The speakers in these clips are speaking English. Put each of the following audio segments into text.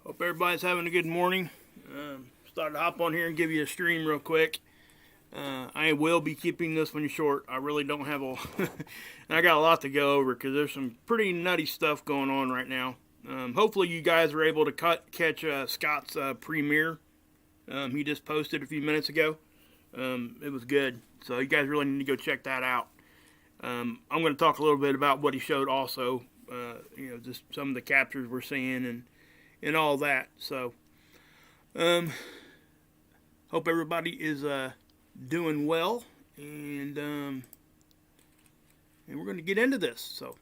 Hope everybody's having a good morning. Started to hop on here and give you a stream real quick. I will be keeping this one short. I really don't have a... I got a lot to go over because there's some pretty nutty stuff going on right now. Hopefully you guys were able to catch Scott's premiere. He just posted a few minutes ago. It was good. So you guys really need to go check that out. I'm going to talk a little bit about what he showed also. Just some of the captures we're seeing and all that. So, hope everybody is doing well, and we're going to get into this. So,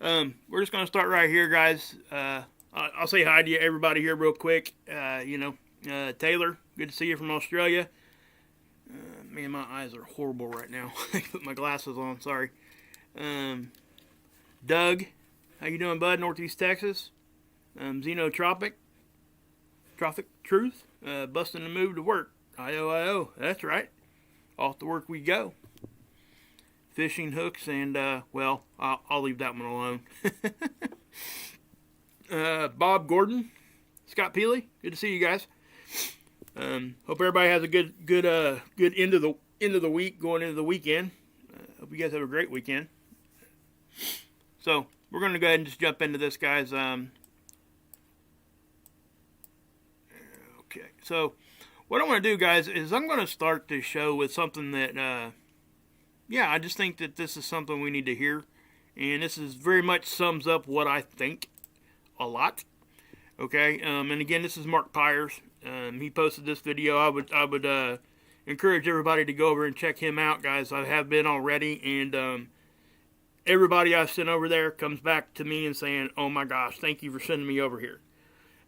we're just going to start right here, guys. I'll say hi to everybody here real quick. Taylor, good to see you from Australia. Man, my eyes are horrible right now. I put my glasses on. Sorry. Doug, how you doing, bud? Northeast Texas. Xenotropic, Trophic Truth, busting the move to work. IO, that's right. Off to work we go. Fishing hooks and, I'll leave that one alone. Bob Gordon, Scott Peely, good to see you guys. Hope everybody has a good end of the week, going into the weekend. Hope you guys have a great weekend. So, we're going to go ahead and just jump into this, guys. Okay, so what I want to do, guys, is I'm going to start this show with something that, I just think that this is something we need to hear. And this is very much sums up what I think a lot. Okay, and again, this is Mark Pyers. He posted this video. I would encourage everybody to go over and check him out, guys. I have been already, and everybody I've sent over there comes back to me and saying, "Oh my gosh, thank you for sending me over here."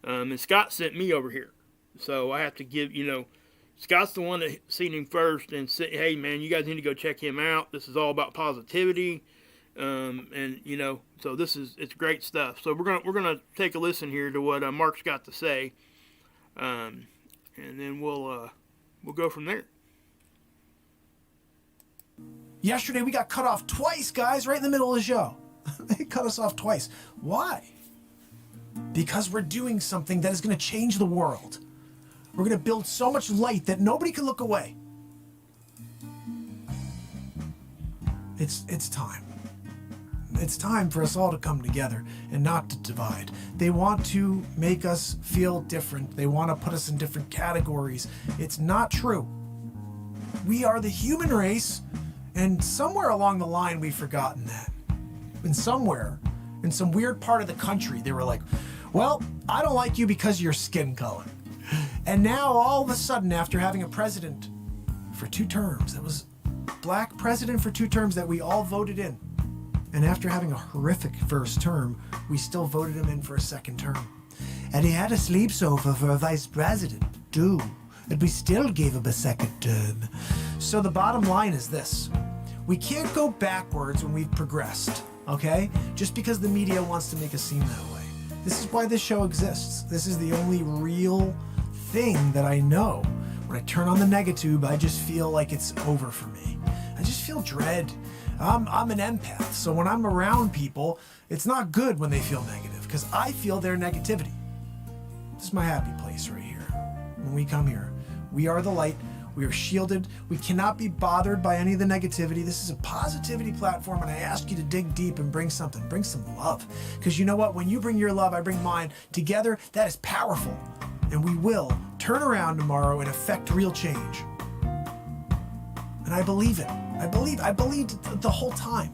And Scott sent me over here. So I have to give, Scott's the one that seen him first and said, "Hey man, you guys need to go check him out. This is all about positivity." So it's great stuff. So we're gonna take a listen here to what Mark's got to say, and then we'll go from there. Yesterday we got cut off twice, guys, right in the middle of the show. They cut us off twice. Why? Because we're doing something that is going to change the world. We're going to build so much light that nobody can look away. It's time. It's time for us all to come together and not to divide. They want to make us feel different. They want to put us in different categories. It's not true. We are the human race, and somewhere along the line we've forgotten that. And somewhere, in some weird part of the country, they were like, "Well, I don't like you because of your skin color." And now, all of a sudden, after having a president for 2 terms, that was black president for 2 terms that we all voted in, and after having a horrific first term, we still voted him in for a second term. And he had a sleepover for a vice president, too, and we still gave him a second term. So the bottom line is this. We can't go backwards when we've progressed, okay? Just because the media wants to make us seem that way. This is why this show exists. This is the only real thing that I know. When I turn on the negatube, I just feel like it's over for me. I just feel dread. I'm an empath, so when I'm around people, it's not good when they feel negative, because I feel their negativity. This is my happy place right here. When we come here, we are the light. We are shielded. We cannot be bothered by any of the negativity. This is a positivity platform, and I ask you to dig deep and bring some love. Because you know what? When you bring your love, I bring mine. Together, that is powerful. And we will turn around tomorrow and affect real change. And I believe it. I believed it the whole time.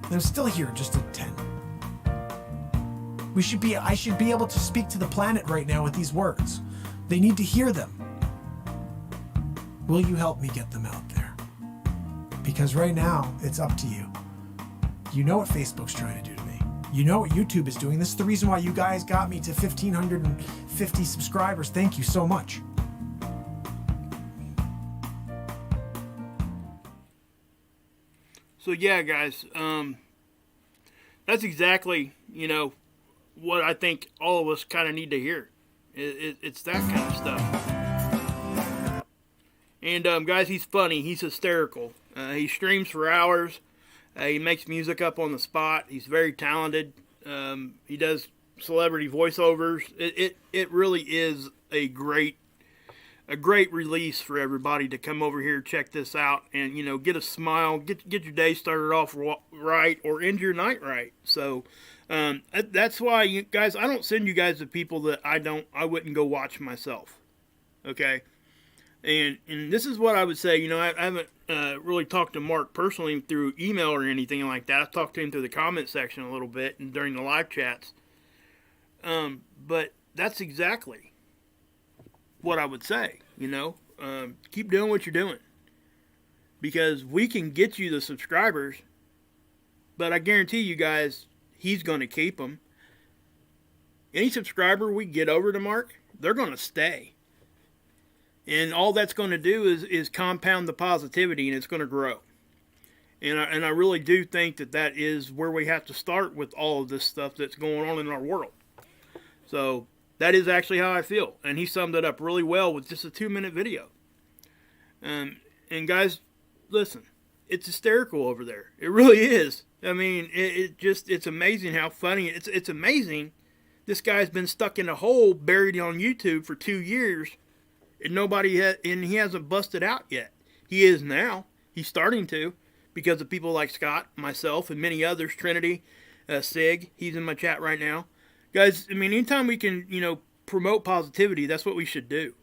And I'm still here just at 10. I should be able to speak to the planet right now with these words. They need to hear them. Will you help me get them out there? Because right now, it's up to you. You know what Facebook's trying to do to me. You know what YouTube is doing. This is the reason why you guys got me to 1,550 subscribers. Thank you so much. So yeah, guys, that's exactly, what I think all of us kind of need to hear. It's that kind of stuff. And guys, he's funny. He's hysterical. He streams for hours. He makes music up on the spot. He's very talented. He does celebrity voiceovers. It really is a great release for everybody to come over here, check this out, and get a smile, get your day started off right, or end your night right. So that's why, you guys, I don't send you guys to people that I wouldn't go watch myself. Okay, and this is what I would say. I haven't really talked to Mark personally through email or anything like that. I've talked to him through the comment section a little bit and during the live chats. But that's exactly what I would say. Keep doing what you're doing, because we can get you the subscribers, but I guarantee you guys, he's going to keep them. Any subscriber we get over to Mark, they're going to stay. And all that's going to do is compound the positivity, and it's going to grow. And I really do think that is where we have to start with all of this stuff that's going on in our world. So that is actually how I feel. And he summed it up really well with just a 2-minute video. And guys, listen, it's hysterical over there. It really is. I mean, it's amazing how funny. It's amazing. This guy's been stuck in a hole, buried on YouTube for 2 years. And and he hasn't busted out yet. He is now. He's starting to, because of people like Scott, myself, and many others. Trinity, Sig, he's in my chat right now. Guys, I mean, anytime we can, promote positivity, that's what we should do.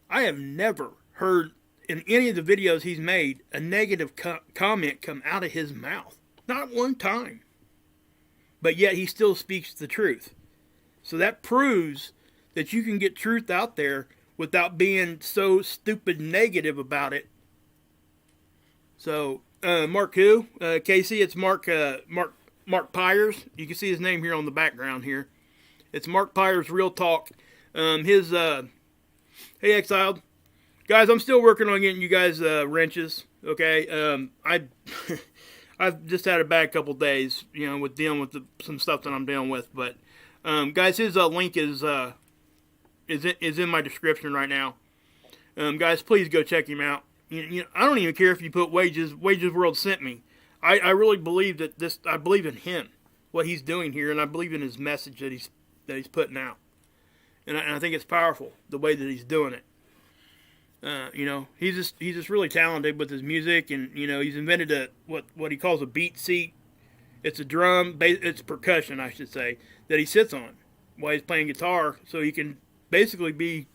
I have never heard in any of the videos he's made a negative comment come out of his mouth. Not one time. But yet he still speaks the truth. So that proves that you can get truth out there without being so stupid negative about it. So, Mark who? Casey, it's Mark Pyers. You can see his name here on the background here. It's Mark Pyers Real Talk. Hey Exiled. Guys, I'm still working on getting you guys wrenches. Okay? I've just had a bad couple days, with dealing with some stuff that I'm dealing with. But, guys, his link is in my description right now. Guys, please go check him out. I don't even care if you put Wages World sent me. I really believe I believe in him, what he's doing here, and I believe in his message that he's putting out. And I think it's powerful, the way that he's doing it. He's just really talented with his music, and he's invented what he calls a beat seat. It's a drum, it's percussion, I should say, that he sits on while he's playing guitar, so he can basically be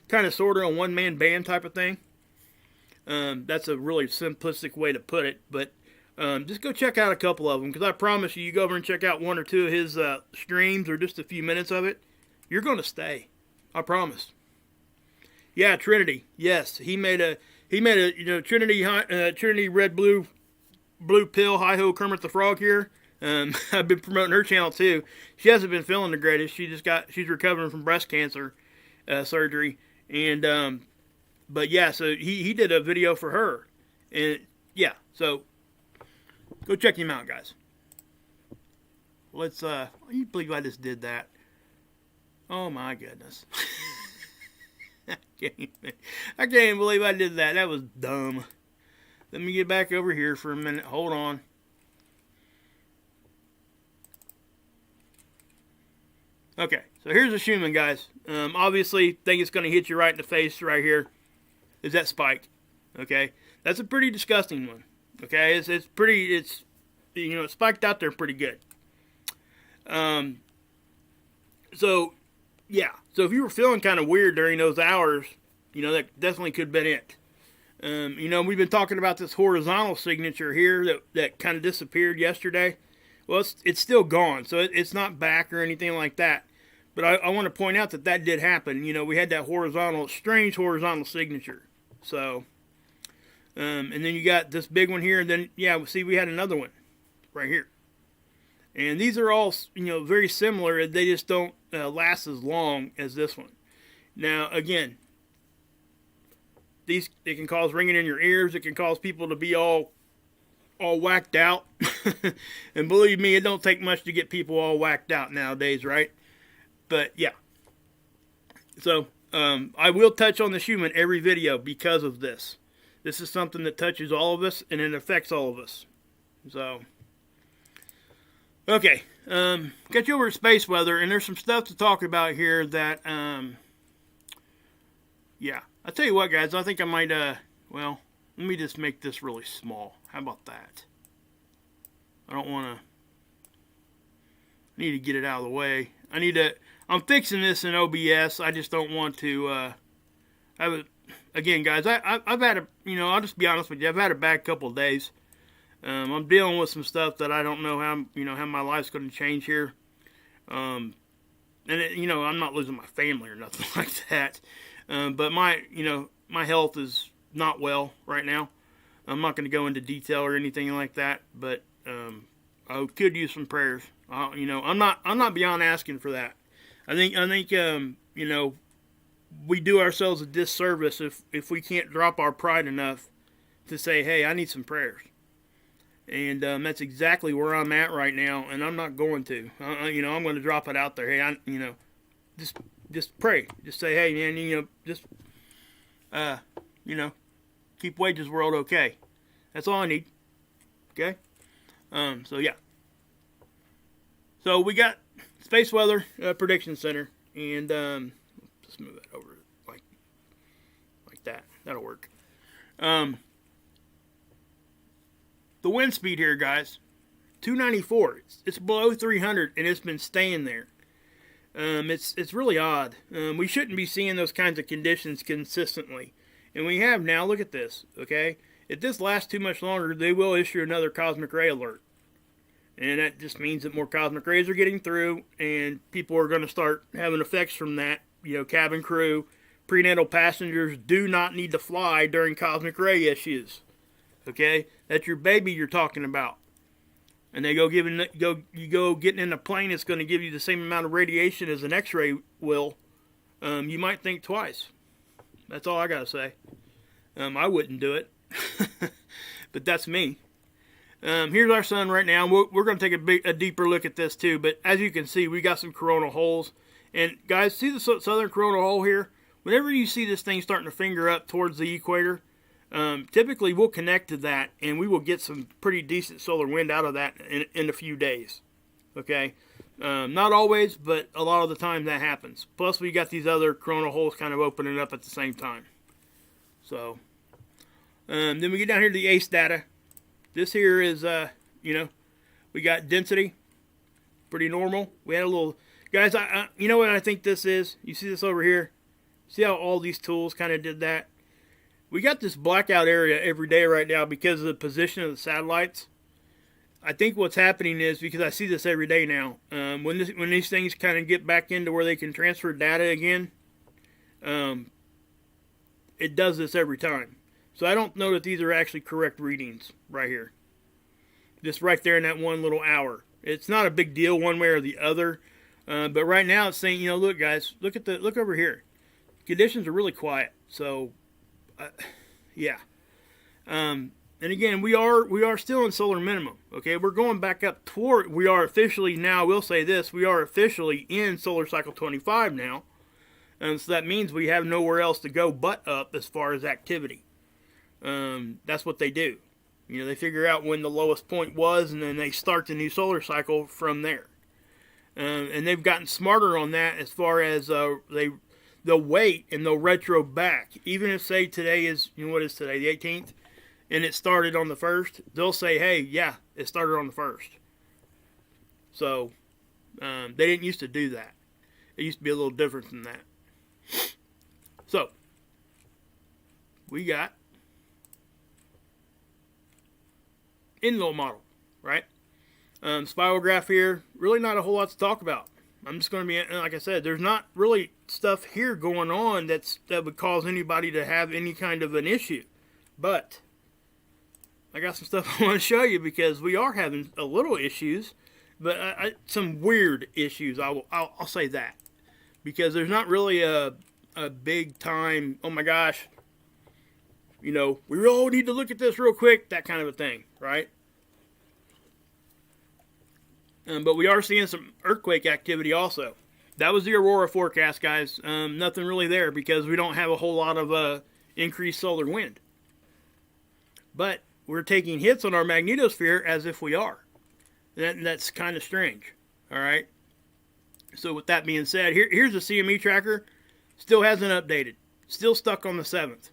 kind of sort of a one-man band type of thing. That's a really simplistic way to put it, but just go check out a couple of them, because I promise you go over and check out 1 or 2 of his streams, or just a few minutes of it, you're going to stay. I promise. Yeah, Trinity. Yes, he made a Trinity Red Blue Pill Hi Ho Kermit the Frog here. I've been promoting her channel too. She hasn't been feeling the greatest. She's recovering from breast cancer surgery, and but yeah, so he did a video for her, and yeah, so go check him out, guys. Let's can you believe I just did that? Oh my goodness. I can't even believe I did that. That was dumb. Let me get back over here for a minute. Hold on. Okay, so here's a Schumann, guys. Obviously, think it's going to hit you right in the face right here. Is that spike? Okay, that's a pretty disgusting one. Okay, it's spiked out there pretty good. So yeah, so if you were feeling kind of weird during those hours, that definitely could have been it. We've been talking about this horizontal signature here that kind of disappeared yesterday. Well, it's still gone, so it's not back or anything like that. But I want to point out that did happen. We had that strange horizontal signature. So, and then you got this big one here, and then, yeah, see, we had another one right here. And these are all, very similar. They just don't last as long as this one. Now, again, it can cause ringing in your ears. It can cause people to be all whacked out. And believe me, it don't take much to get people all whacked out nowadays, right? But yeah. So I will touch on the Schumann every video because of this. This is something that touches all of us, and it affects all of us. So, Okay, got you over to space weather, and there's some stuff to talk about here that, yeah. I'll tell you what, guys, I think I might, well, let me just make this really small. How about that? I don't want to, I need to get it out of the way. I'm fixing this in OBS. I just don't want to, again, guys, I've had I'll just be honest with you. I've had a bad couple of days. I'm dealing with some stuff that I don't know how my life's going to change here. And I'm not losing my family or nothing like that. But my health is not well right now. I'm not going to go into detail or anything like that, but I could use some prayers. I'm not beyond asking for that. I think we do ourselves a disservice if we can't drop our pride enough to say, hey, I need some prayers. And that's exactly where I'm at right now, and I'm not going to. I'm going to drop it out there. Hey, just pray. Just say, hey, man, keep Wages World okay. That's all I need. Okay? So, yeah. So, we got Space Weather Prediction Center, and just move that over like that. That'll work. The wind speed here, guys, 294. It's below 300, and it's been staying there. It's really odd. We shouldn't be seeing those kinds of conditions consistently. And we have now. Look at this, okay? If this lasts too much longer, they will issue another cosmic ray alert. And that just means that more cosmic rays are getting through, and people are going to start having effects from that. Cabin crew, prenatal passengers do not need to fly during cosmic ray issues. Okay? That's your baby you're talking about. And they go getting in a plane that's going to give you the same amount of radiation as an X-ray will. You might think twice. That's all I got to say. I wouldn't do it. But that's me. Here's our sun right now. We're going to take a deeper look at this too. But as you can see, we got some coronal holes. And guys, see the southern coronal hole here? Whenever you see this thing starting to finger up towards the equator, typically we'll connect to that, and we will get some pretty decent solar wind out of that in a few days. Okay? Not always, but a lot of the time that happens. Plus, we got these other coronal holes kind of opening up at the same time. So, then we get down here to the ACE data. This here is, we got density, pretty normal. We had a little, guys, you know what I think this is? You see this over here? See how all these tools kind of did that? We got this blackout area every day right now because of the position of the satellites. I think what's happening is, because I see this every day now, when these things kind of get back into where they can transfer data again, it does this every time. So I don't know that these are actually correct readings right here. Just right there in that one little hour. It's not a big deal one way or the other. But right now it's saying, look guys, look over here. Conditions are really quiet. So, yeah. And again, we are still in solar minimum. Okay, we're going back up toward. We are officially now. We'll say this: we are officially in solar cycle 25 now, and so that means we have nowhere else to go but up as far as activity. That's what they do. They figure out when the lowest point was, and then they start the new solar cycle from there. And they've gotten smarter on that as far as they'll wait and they'll retro back. Even if, say, today is, what is today, the 18th? And it started on the 1st, they'll say, hey, yeah, it started on the 1st. So, they didn't used to do that. It used to be a little different than that. So, we got Enlil model, right? Spirograph here, really not a whole lot to talk about. I'm just going to be, like I said, there's not really stuff here going on that would cause anybody to have any kind of an issue. But I got some stuff I want to show you because we are having a little issues, but some weird issues. I'll say that because there's not really a big time. Oh my gosh, we all need to look at this real quick. That kind of a thing, right? But we are seeing some earthquake activity also. That was the Aurora forecast, guys. Nothing really there because we don't have a whole lot of increased solar wind. But we're taking hits on our magnetosphere as if we are. That's kind of strange. All right. So with that being said, here's the CME tracker. Still hasn't updated. Still stuck on the 7th.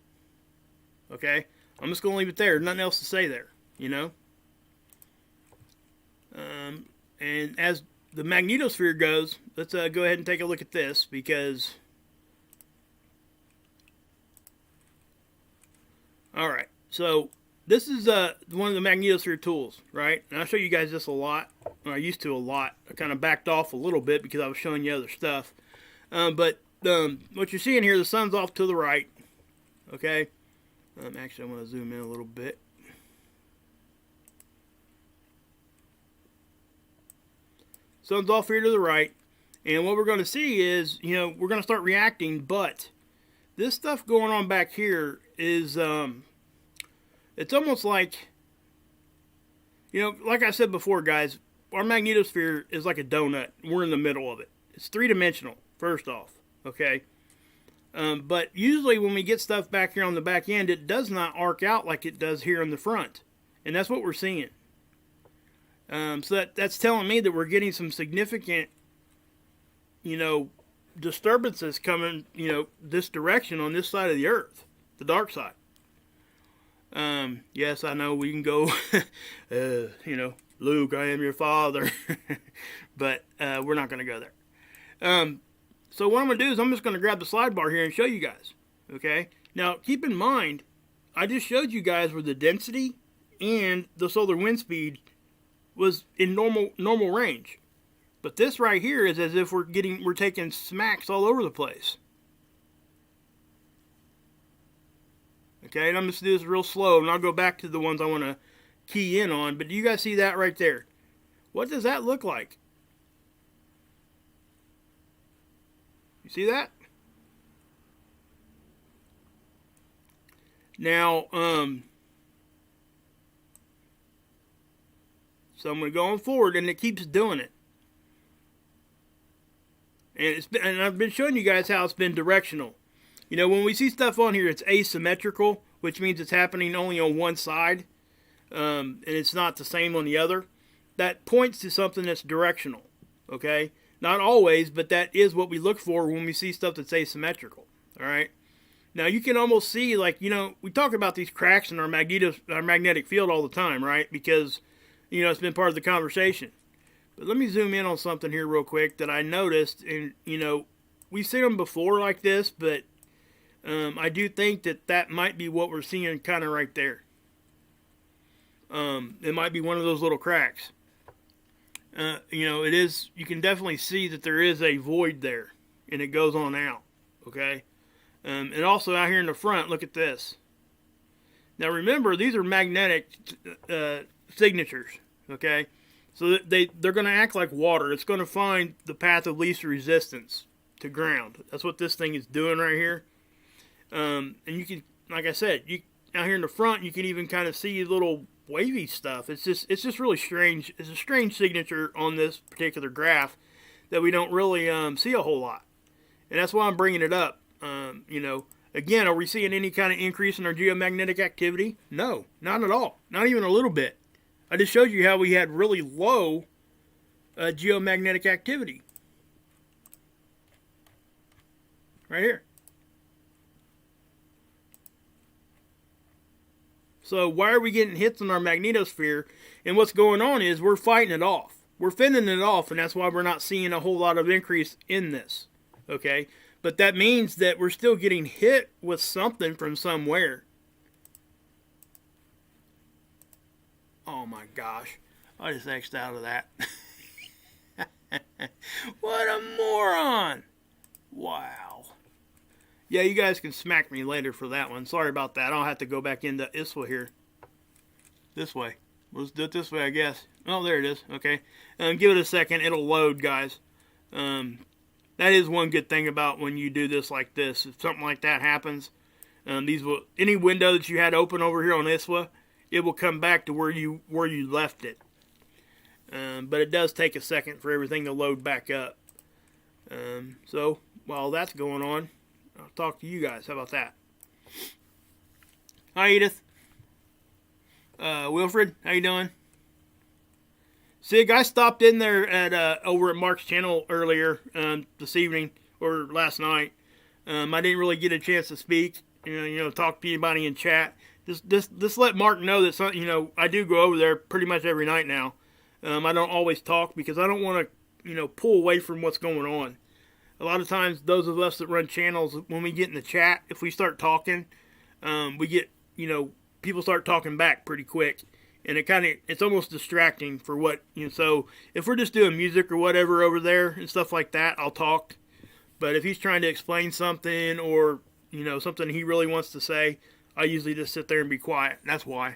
Okay. I'm just going to leave it there. Nothing else to say there. You know. And as the magnetosphere goes, let's go ahead and take a look at this, because all right, so this is one of the magnetosphere tools, right? And I'll show you guys this a lot. Or I used to a lot. I kind of backed off a little bit because I was showing you other stuff. But what you're seeing here, the sun's off to the right. Okay. Actually, I want to zoom in a little bit. Sun's off here to the right. And what we're going to see is, you know, we're going to start reacting, but this stuff going on back here is, it's almost like, you know, like I said before, guys, our magnetosphere is like a donut. We're in the middle of it. It's three-dimensional, first off, okay? But usually when we get stuff back here on the back end, it does not arc out like it does here in the front. And that's what we're seeing. So that's telling me that we're getting some significant, you know, disturbances coming, you know, this direction on this side of the Earth, the dark side. Yes, I know we can go, you know, Luke, I am your father, but we're not going to go there. So what I'm going to do is I'm just going to grab the slide bar here and show you guys. Okay. Now keep in mind, I just showed you guys where the density and the solar wind speed was in normal range. But this right here is as if we're taking smacks all over the place. Okay, and I'm just going to do this real slow, and I'll go back to the ones I want to key in on. But do you guys see that right there? What does that look like? You see that? Now, so I'm going to go on forward, and it keeps doing it. And I've been showing you guys how it's been directional. You know, when we see stuff on here, it's asymmetrical, which means it's happening only on one side, and it's not the same on the other. That points to something that's directional, okay? Not always, but that is what we look for when we see stuff that's asymmetrical, all right? Now, you can almost see, like, you know, we talk about these cracks in our magnetic field all the time, right? Because, you know, it's been part of the conversation. But let me zoom in on something here real quick that I noticed, and, you know, we've seen them before like this, but I do think that might be what we're seeing kind of right there. It might be one of those little cracks. You know, it is, you can definitely see that there is a void there, and it goes on out, okay? And also out here in the front, look at this. Now remember, these are magnetic signatures, okay? So they're going to act like water. It's going to find the path of least resistance to ground. That's what this thing is doing right here. And you can, like I said, out here in the front, you can even kind of see little wavy stuff. It's just really strange. It's a strange signature on this particular graph that we don't really see a whole lot. And that's why I'm bringing it up. You know, again, are we seeing any kind of increase in our geomagnetic activity? No, not at all. Not even a little bit. I just showed you how we had really low geomagnetic activity. Right here. So why are we getting hits on our magnetosphere? And what's going on is we're fighting it off. We're fending it off, and that's why we're not seeing a whole lot of increase in this. Okay? But that means that we're still getting hit with something from somewhere. Oh my gosh. I just X'd out of that. What a moron. Wow. Yeah, you guys can smack me later for that one. Sorry about that. I'll have to go back into ISWA here. This way. Let's do it this way, I guess. Oh, there it is. Okay. Give it a second. It'll load, guys. That is one good thing about when you do this like this. If something like that happens, any window that you had open over here on ISWA, it will come back to where you left it. But it does take a second for everything to load back up. So while that's going on, I'll talk to you guys. How about that? Hi, Edith. Wilfred, how you doing? Sig, I stopped in there at over at Mark's channel earlier this evening or last night. I didn't really get a chance to speak, talk to anybody in chat. Just let Mark know that I do go over there pretty much every night now. I don't always talk because I don't want to pull away from what's going on. A lot of times, those of us that run channels, when we get in the chat, if we start talking, we get people start talking back pretty quick. And it's almost distracting for what, so if we're just doing music or whatever over there and stuff like that, I'll talk. But if he's trying to explain something or, something he really wants to say, I usually just sit there and be quiet. That's why.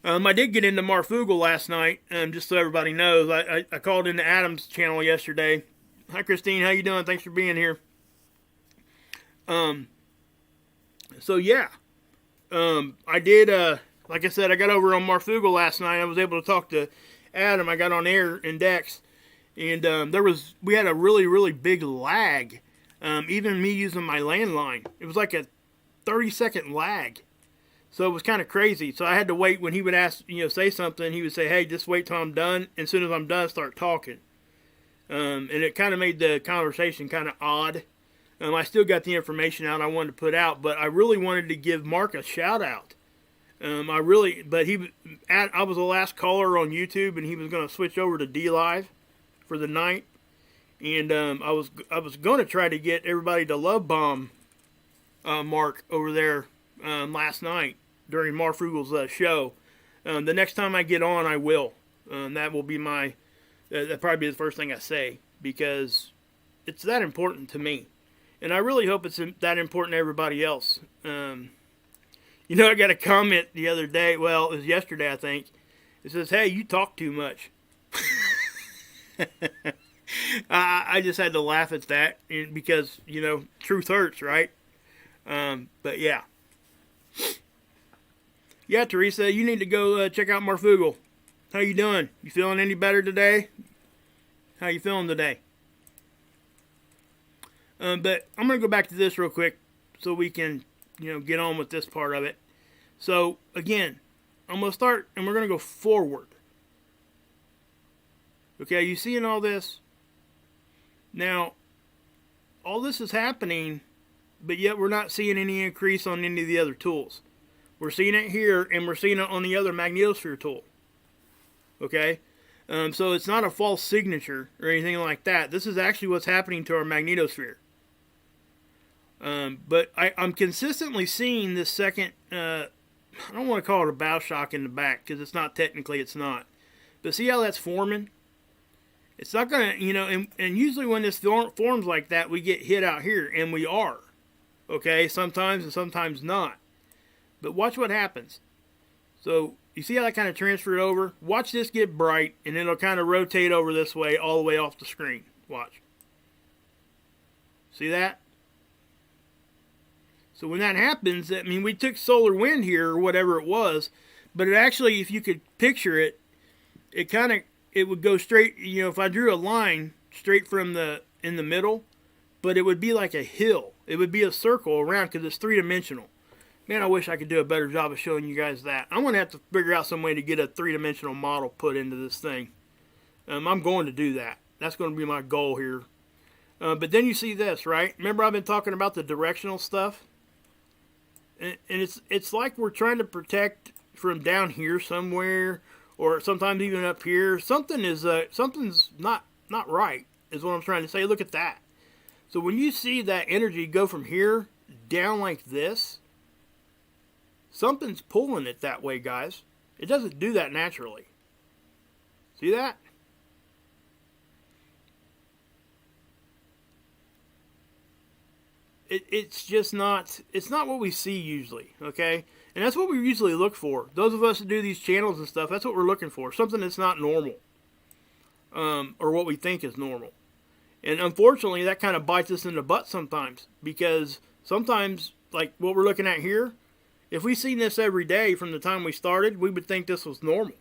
I did get into Marfugal last night, just so everybody knows. I called into Adam's channel yesterday. Hi, Christine. How you doing? Thanks for being here. So, yeah. I did, like I said, I got over on Marfugal last night. I was able to talk to Adam. I got on air in Dex, and we had a really, really big lag. Even me using my landline, it was like a 30-second lag. So it was kind of crazy. So I had to wait when he would ask, say something. He would say, "Hey, just wait till I'm done." And as soon as I'm done, start talking. And it kind of made the conversation kind of odd. I still got the information out I wanted to put out, but I really wanted to give Mark a shout out. I was the last caller on YouTube, and he was going to switch over to D Live for the night, and I was going to try to get everybody to love bomb Mark over there last night during Marfugal's show. The next time I get on, I will. That will be that'll probably be the first thing I say because it's that important to me, and I really hope it's that important to everybody else. I got a comment the other day. Well, it was yesterday, I think. It says, "Hey, you talk too much." I just had to laugh at that because, truth hurts, right? But yeah. Yeah, Teresa, you need to go check out Marfugal. How you doing? You feeling any better today? How you feeling today? But I'm going to go back to this real quick so we can, get on with this part of it. So, again, I'm going to start, and we're going to go forward. Okay, you seeing all this? Now, all this is happening, but yet we're not seeing any increase on any of the other tools. We're seeing it here, and we're seeing it on the other Magnetosphere tool. Okay? So it's not a false signature or anything like that. This is actually what's happening to our Magnetosphere. But I'm consistently seeing this second, I don't want to call it a bow shock in the back, because it's not. But see how that's forming? It's not going to, and usually when this forms like that, we get hit out here, and we are. Okay, sometimes and sometimes not. But watch what happens. So, you see how that kind of transferred over? Watch this get bright, and it'll kind of rotate over this way, all the way off the screen. Watch. See that? So when that happens, we took solar wind here, or whatever it was, but it actually, if you could picture it, it would go straight, if I drew a line straight from in the middle, but it would be like a hill. It would be a circle around because it's three-dimensional. Man, I wish I could do a better job of showing you guys that. I'm going to have to figure out some way to get a three-dimensional model put into this thing. I'm going to do that. That's going to be my goal here. But then you see this, right? Remember I've been talking about the directional stuff? And it's like we're trying to protect from down here somewhere, or sometimes even up here. Something's not right, is what I'm trying to say. Look at that. So when you see that energy go from here down like this, something's pulling it that way, guys. It doesn't do that naturally. See that? It's just not, it's not what we see usually, okay? And that's what we usually look for. Those of us that do these channels and stuff, that's what we're looking for. Something that's not normal. Or what we think is normal. And unfortunately, that kind of bites us in the butt sometimes. Because sometimes, like what we're looking at here, if we seen this every day from the time we started, we would think this was normal.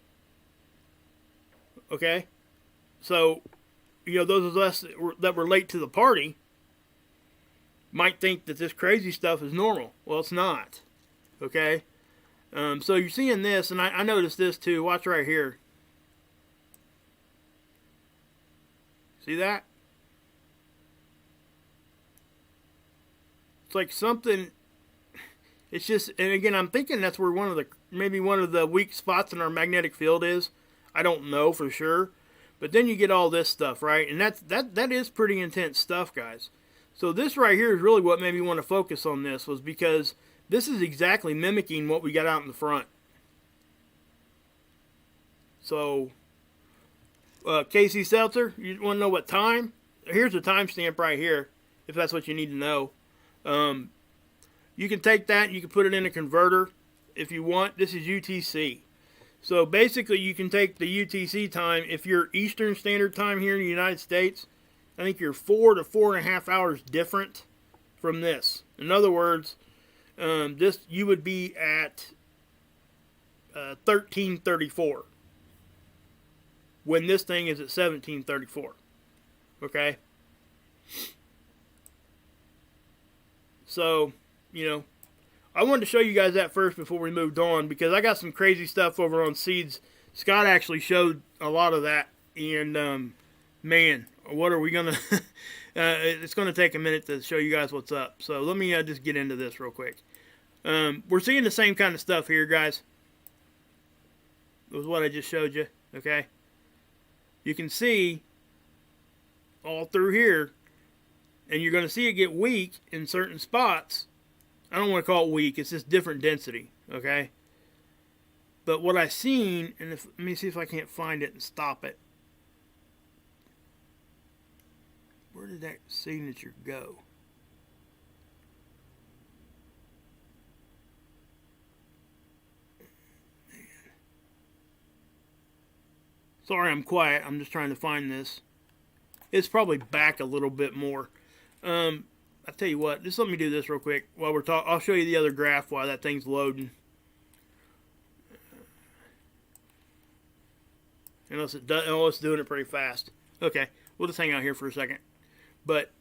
Okay? So, those of us that were late to the party might think that this crazy stuff is normal. Well, it's not. Okay? So you're seeing this, and I noticed this too. Watch right here. See that? It's like something. It's just, and again, I'm thinking that's where maybe one of the weak spots in our magnetic field is. I don't know for sure, but then you get all this stuff, right? And that is pretty intense stuff, guys. So this right here is really what made me want to focus on this, was because this is exactly mimicking what we got out in the front. So, Casey Seltzer, you want to know what time? Here's a timestamp right here, if that's what you need to know. You can take that and you can put it in a converter if you want. This is UTC. So basically you can take the UTC time. If you're Eastern Standard Time here in the United States, I think you're 4 to 4.5 hours different from this. In other words, you would be at 1334 when this thing is at 1734. Okay? So, I wanted to show you guys that first before we moved on, because I got some crazy stuff over on Seeds. Scott actually showed a lot of that, and man, what are we going to... it's going to take a minute to show you guys what's up. So let me just get into this real quick. We're seeing the same kind of stuff here, guys. It was what I just showed you, okay? You can see all through here, and you're going to see it get weak in certain spots. I don't want to call it weak. It's just different density, okay? But what I've seen, and let me see if I can't find it and stop it. Where did that signature go? Man. Sorry I'm quiet. I'm just trying to find this. It's probably back a little bit more. I'll tell you what, just let me do this real quick while we're talking. I'll show you the other graph while that thing's loading. Unless it's doing it pretty fast. Okay, we'll just hang out here for a second. But,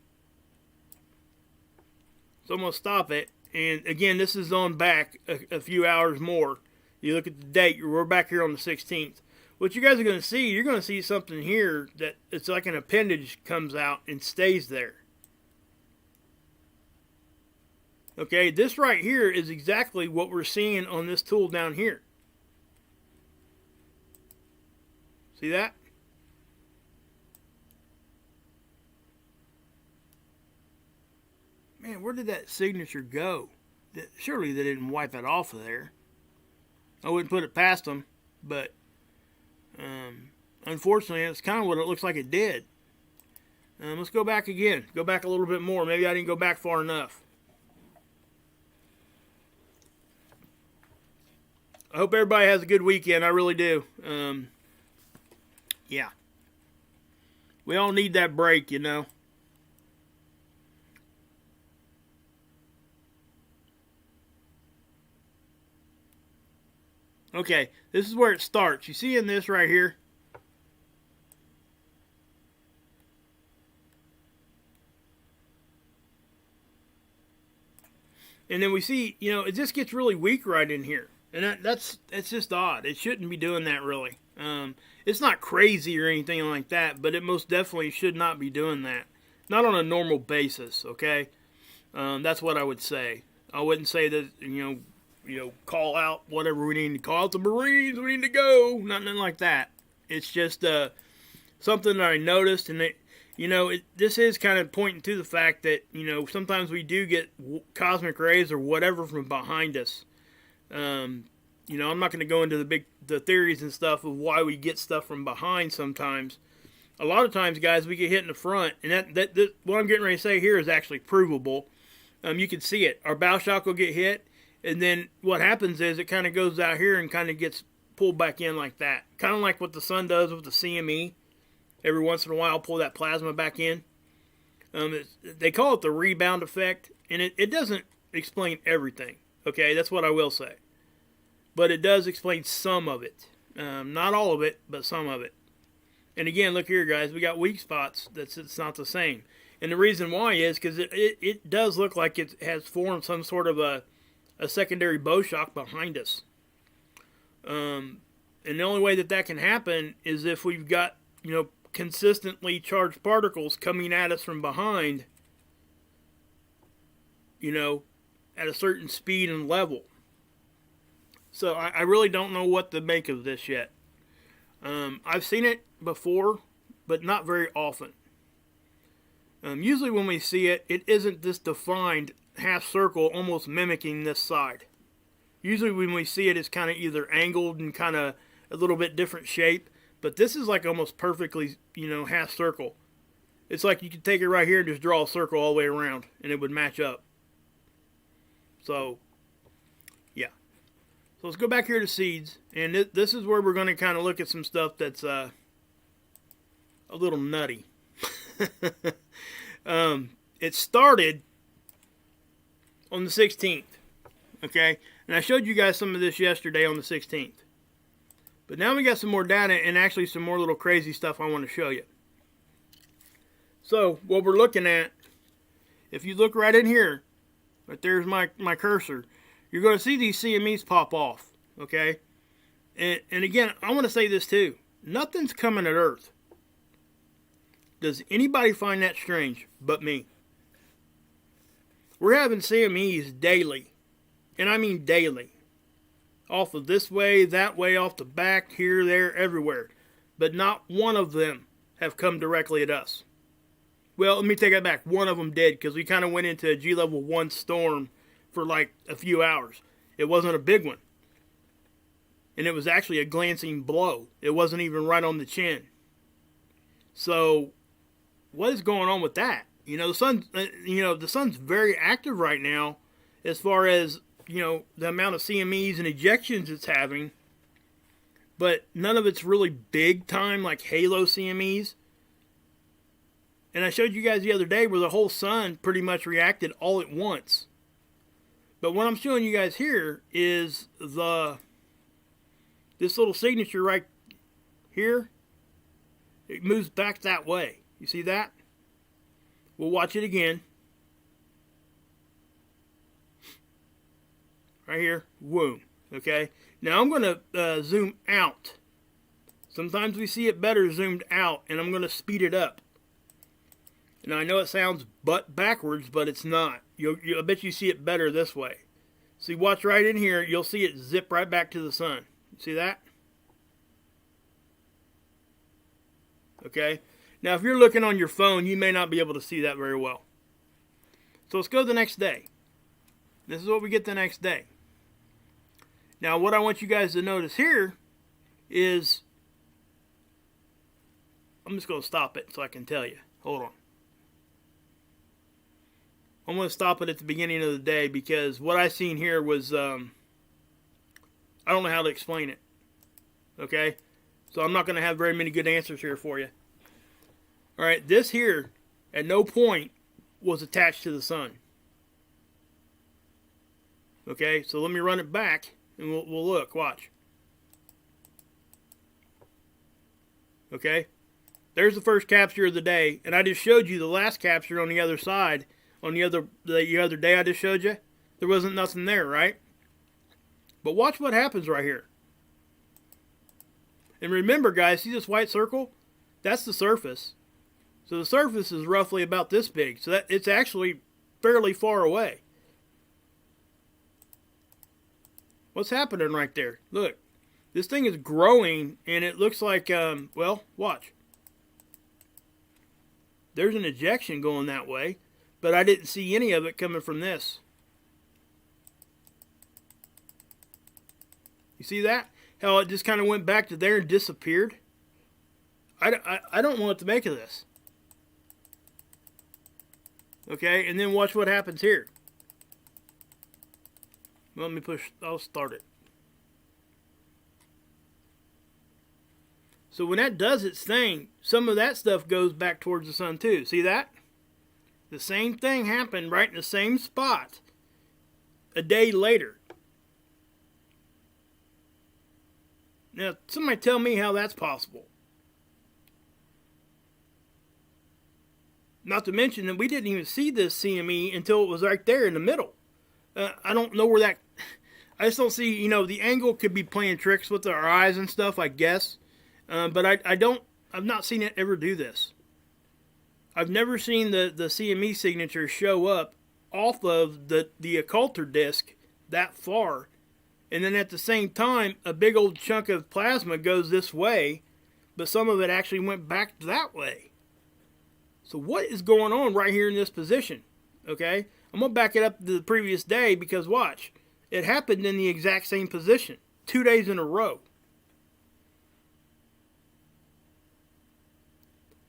so I'm going to stop it. And again, this is on back a few hours more. You look at the date, we're back here on the 16th. What you guys are going to see, you're going to see something here that it's like an appendage comes out and stays there. Okay, this right here is exactly what we're seeing on this tool down here. See that? Man, where did that signature go? Surely they didn't wipe it off of there. I wouldn't put it past them, but unfortunately, that's kind of what it looks like it did. Let's go back again. Go back a little bit more. Maybe I didn't go back far enough. I hope everybody has a good weekend. I really do. Yeah. We all need that break, Okay, this is where it starts. You see in this right here? And then we see, it just gets really weak right in here. And that's just odd. It shouldn't be doing that, really. It's not crazy or anything like that, but it most definitely should not be doing that. Not on a normal basis, okay? That's what I would say. I wouldn't say that, call out whatever we need to call out the Marines, we need to go. Nothing like that. It's just something that I noticed, and this is kind of pointing to the fact that, sometimes we do get cosmic rays or whatever from behind us. I'm not going to go into the theories and stuff of why we get stuff from behind sometimes. A lot of times, guys, we get hit in the front, and that what I'm getting ready to say here is actually provable. You can see it. Our bow shock will get hit, and then what happens is it kind of goes out here and kind of gets pulled back in like that. Kind of like what the sun does with the CME. Every once in a while, pull that plasma back in. They call it the rebound effect, and it doesn't explain everything. Okay, that's what I will say. But it does explain some of it. Not all of it, but some of it. And again, look here, guys. We got weak spots. It's not the same. And the reason why is because it does look like it has formed some sort of a secondary bow shock behind us. And the only way that can happen is if we've got, consistently charged particles coming at us from behind, you know, at a certain speed and level. So I really don't know what to make of this yet. I've seen it before, but not very often. Usually when we see it, it isn't this defined half circle almost mimicking this side. Usually when we see it, it's kind of either angled and kind of a little bit different shape. But this is like almost perfectly, you know, half circle. It's like you could take it right here and just draw a circle all the way around, and it would match up. So, yeah. So let's go back here to seeds. And this is where we're going to kind of look at some stuff that's a little nutty. It started on the 16th. Okay? And I showed you guys some of this yesterday on the 16th. But now we got some more data and actually some more little crazy stuff I want to show you. So, what we're looking at, if you look right in here, right there's my cursor, you're going to see these CMEs pop off. Okay? And again, I want to say this too. Nothing's coming at Earth. Does anybody find that strange but me? We're having CMEs daily. And I mean daily. Off of this way, that way, off the back, here, there, everywhere. But not one of them have come directly at us. Well, let me take that back. One of them did, because we kind of went into a G-level 1 storm for like a few hours. It wasn't a big one. And it was actually a glancing blow. It wasn't even right on the chin. So, what is going on with that? You know, the sun's very active right now as far as, you know, the amount of CMEs and ejections it's having. But none of it's really big time like halo CMEs. And I showed you guys the other day where the whole sun pretty much reacted all at once. But what I'm showing you guys here is this little signature right here. It moves back that way. You see that? We'll watch it again. Right here. Boom. Okay. Now I'm going to zoom out. Sometimes we see it better zoomed out, and I'm going to speed it up. Now I know it sounds butt backwards, but it's not. I bet you see it better this way. See, watch right in here. You'll see it zip right back to the sun. See that? Okay. Now, if you're looking on your phone, you may not be able to see that very well. So let's go the next day. This is what we get the next day. Now, what I want you guys to notice here is, I'm just going to stop it so I can tell you. Hold on. I'm going to stop it at the beginning of the day because what I seen here was, I don't know how to explain it. Okay? So I'm not going to have very many good answers here for you. Alright, this here, at no point, was attached to the sun. Okay, so let me run it back, and we'll look, watch. Okay, there's the first capture of the day, and I just showed you the last capture on the other side, on the other day I just showed you. There wasn't nothing there, right? But watch what happens right here. And remember, guys, see this white circle? That's the surface. So the surface is roughly about this big. So that it's actually fairly far away. What's happening right there? Look. This thing is growing, and it looks like, well, watch. There's an ejection going that way, but I didn't see any of it coming from this. You see that? How it just kind of went back to there and disappeared? I don't know what to make of this. Okay, and then watch what happens here. Let me push, I'll start it. So when that does its thing, some of that stuff goes back towards the sun too. See that? The same thing happened right in the same spot a day later. Now, somebody tell me how that's possible. Not to mention that we didn't even see this CME until it was right there in the middle. I don't know where that... I just don't see, you know, the angle could be playing tricks with our eyes and stuff, I guess. But I don't... I've not seen it ever do this. I've never seen the CME signature show up off of the occulter disk that far, and then at the same time a big old chunk of plasma goes this way, but some of it actually went back that way. So what is going on right here in this position? Okay, I'm going to back it up to the previous day, because watch, it happened in the exact same position 2 days in a row.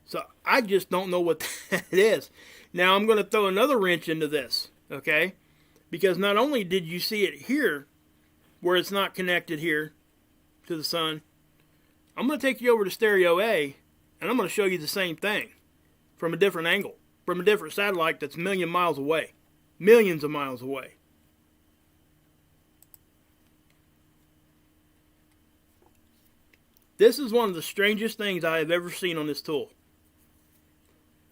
So I just don't know what that is. Now I'm going to throw another wrench into this, okay? Because not only did you see it here, where it's not connected here to the sun, I'm going to take you over to stereo A, and I'm going to show you the same thing from a different angle, from a different satellite that's a million miles away, millions of miles away. This is one of the strangest things I have ever seen on this tool.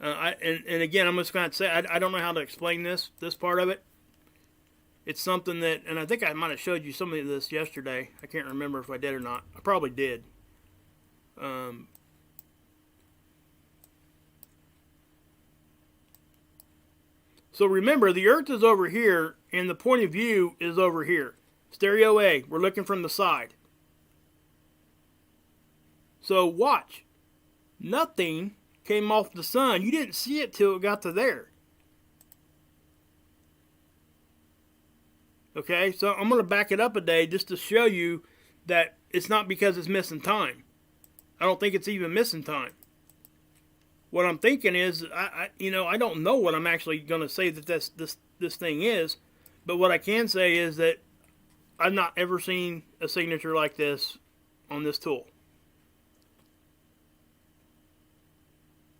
And again, I'm just going to say, I don't know how to explain this part of it. It's something that, and I think I might have showed you some of this yesterday. I can't remember if I did or not. I probably did. So remember, the Earth is over here, and the point of view is over here. Stereo A, we're looking from the side. So watch. Nothing came off the sun. You didn't see it till it got to there. Okay, so I'm going to back it up a day just to show you that it's not because it's missing time. I don't think it's even missing time. What I'm thinking is, I don't know what I'm actually going to say that this thing is, but what I can say is that I've not ever seen a signature like this on this tool.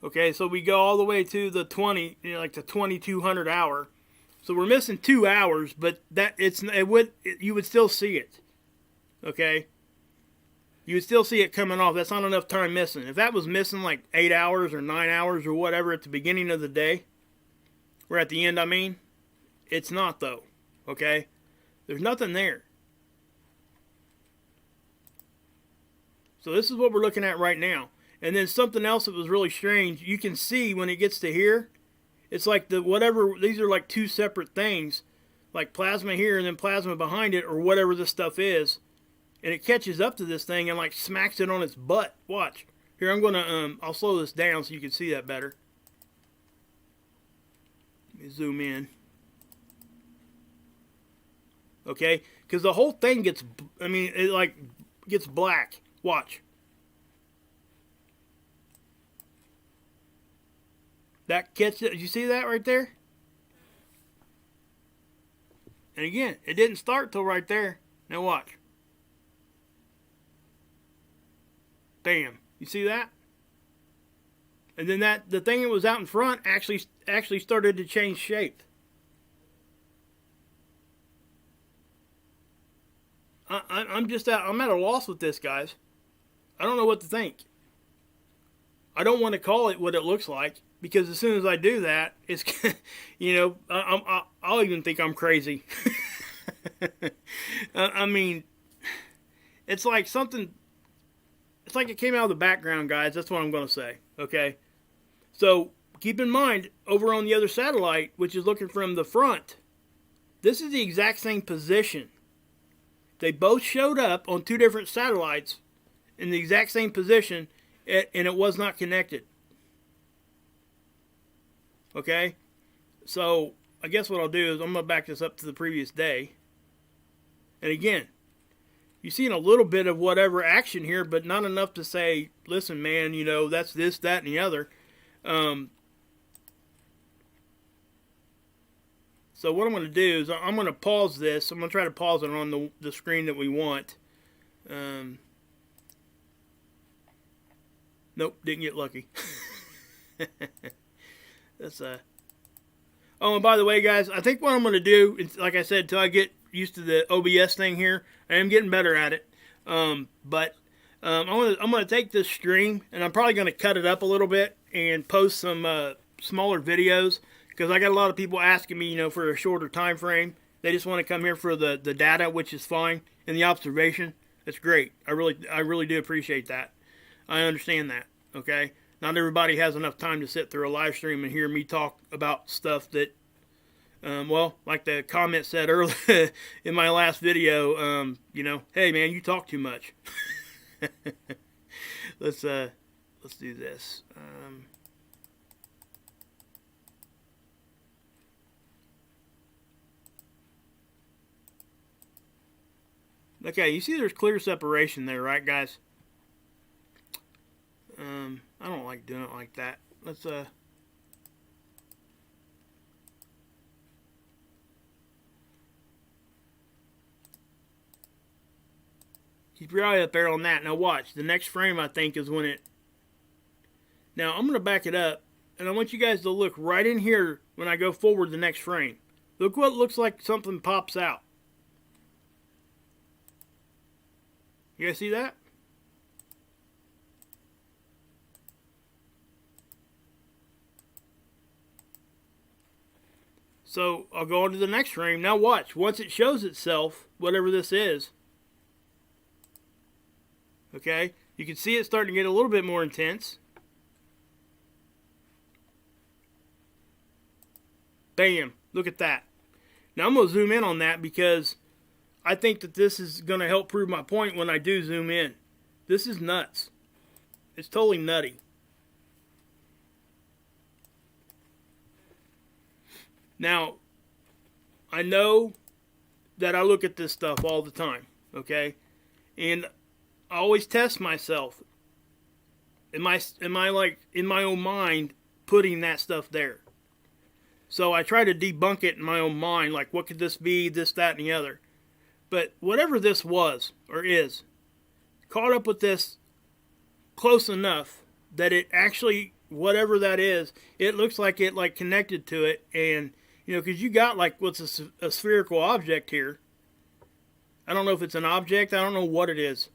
Okay, so we go all the way to the 2200 hour. So we're missing 2 hours, but you would still see it. Okay? You would still see it coming off. That's not enough time missing. If that was missing like 8 hours or 9 hours or whatever at the beginning of the day, or at the end, I mean, it's not though. Okay? There's nothing there. So this is what we're looking at right now. And then something else that was really strange, you can see when it gets to here, it's like these are like two separate things, like plasma here and then plasma behind it, or whatever this stuff is. And it catches up to this thing and like smacks it on its butt. Watch. Here, I'm going to, I'll slow this down so you can see that better. Let me zoom in. Okay? Because the whole thing gets black. Watch. That catches, you see that right there? And again, it didn't start till right there. Now watch. Bam. You see that? And then the thing that was out in front actually started to change shape. I'm at a loss with this, guys. I don't know what to think. I don't want to call it what it looks like, because as soon as I do that, it's, I'll even think I'm crazy. I mean, it's like something, it's like it came out of the background, guys. That's what I'm going to say, okay? So keep in mind, over on the other satellite, which is looking from the front, this is the exact same position. They both showed up on two different satellites in the exact same position, and it was not connected. Okay? So, I guess what I'll do is I'm going to back this up to the previous day. And again, you're seeing a little bit of whatever action here, but not enough to say, listen, man, that's this, that, and the other. So what I'm going to do is I'm going to pause this. I'm going to try to pause it on the screen that we want. Nope, didn't get lucky. That's Oh, and by the way, guys, I think what I'm going to do, like I said, until I get used to the OBS thing here, I am getting better at it. But I'm going to take this stream, and I'm probably going to cut it up a little bit and post some smaller videos, because I got a lot of people asking me, for a shorter time frame. They just want to come here for the data, which is fine, and the observation. That's great. I really do appreciate that. I understand that. Okay? Not everybody has enough time to sit through a live stream and hear me talk about stuff that, well, like the comment said earlier in my last video, you know, hey man, you talk too much. Let's do this. Okay, you see there's clear separation there, right, guys? I don't like doing it like that. Let's keep your eye up there on that. Now watch, the next frame I think is when it... Now I'm going to back it up, and I want you guys to look right in here when I go forward the next frame. Look what looks like something pops out. You guys see that? So I'll go on to the next frame. Now watch. Once it shows itself, whatever this is, okay, you can see it starting to get a little bit more intense. Bam. Look at that. Now I'm going to zoom in on that because I think that this is going to help prove my point when I do zoom in. This is nuts. It's totally nutty. Now, I know that I look at this stuff all the time, okay? And I always test myself. Am I like in my own mind putting that stuff there? So I try to debunk it in my own mind, like what could this be, this, that, and the other. But whatever this was or is, caught up with this close enough that it actually, whatever that is, it looks like it like connected to it. And, you know, because you got like what's a spherical object here. I don't know if it's an object. I don't know what it is.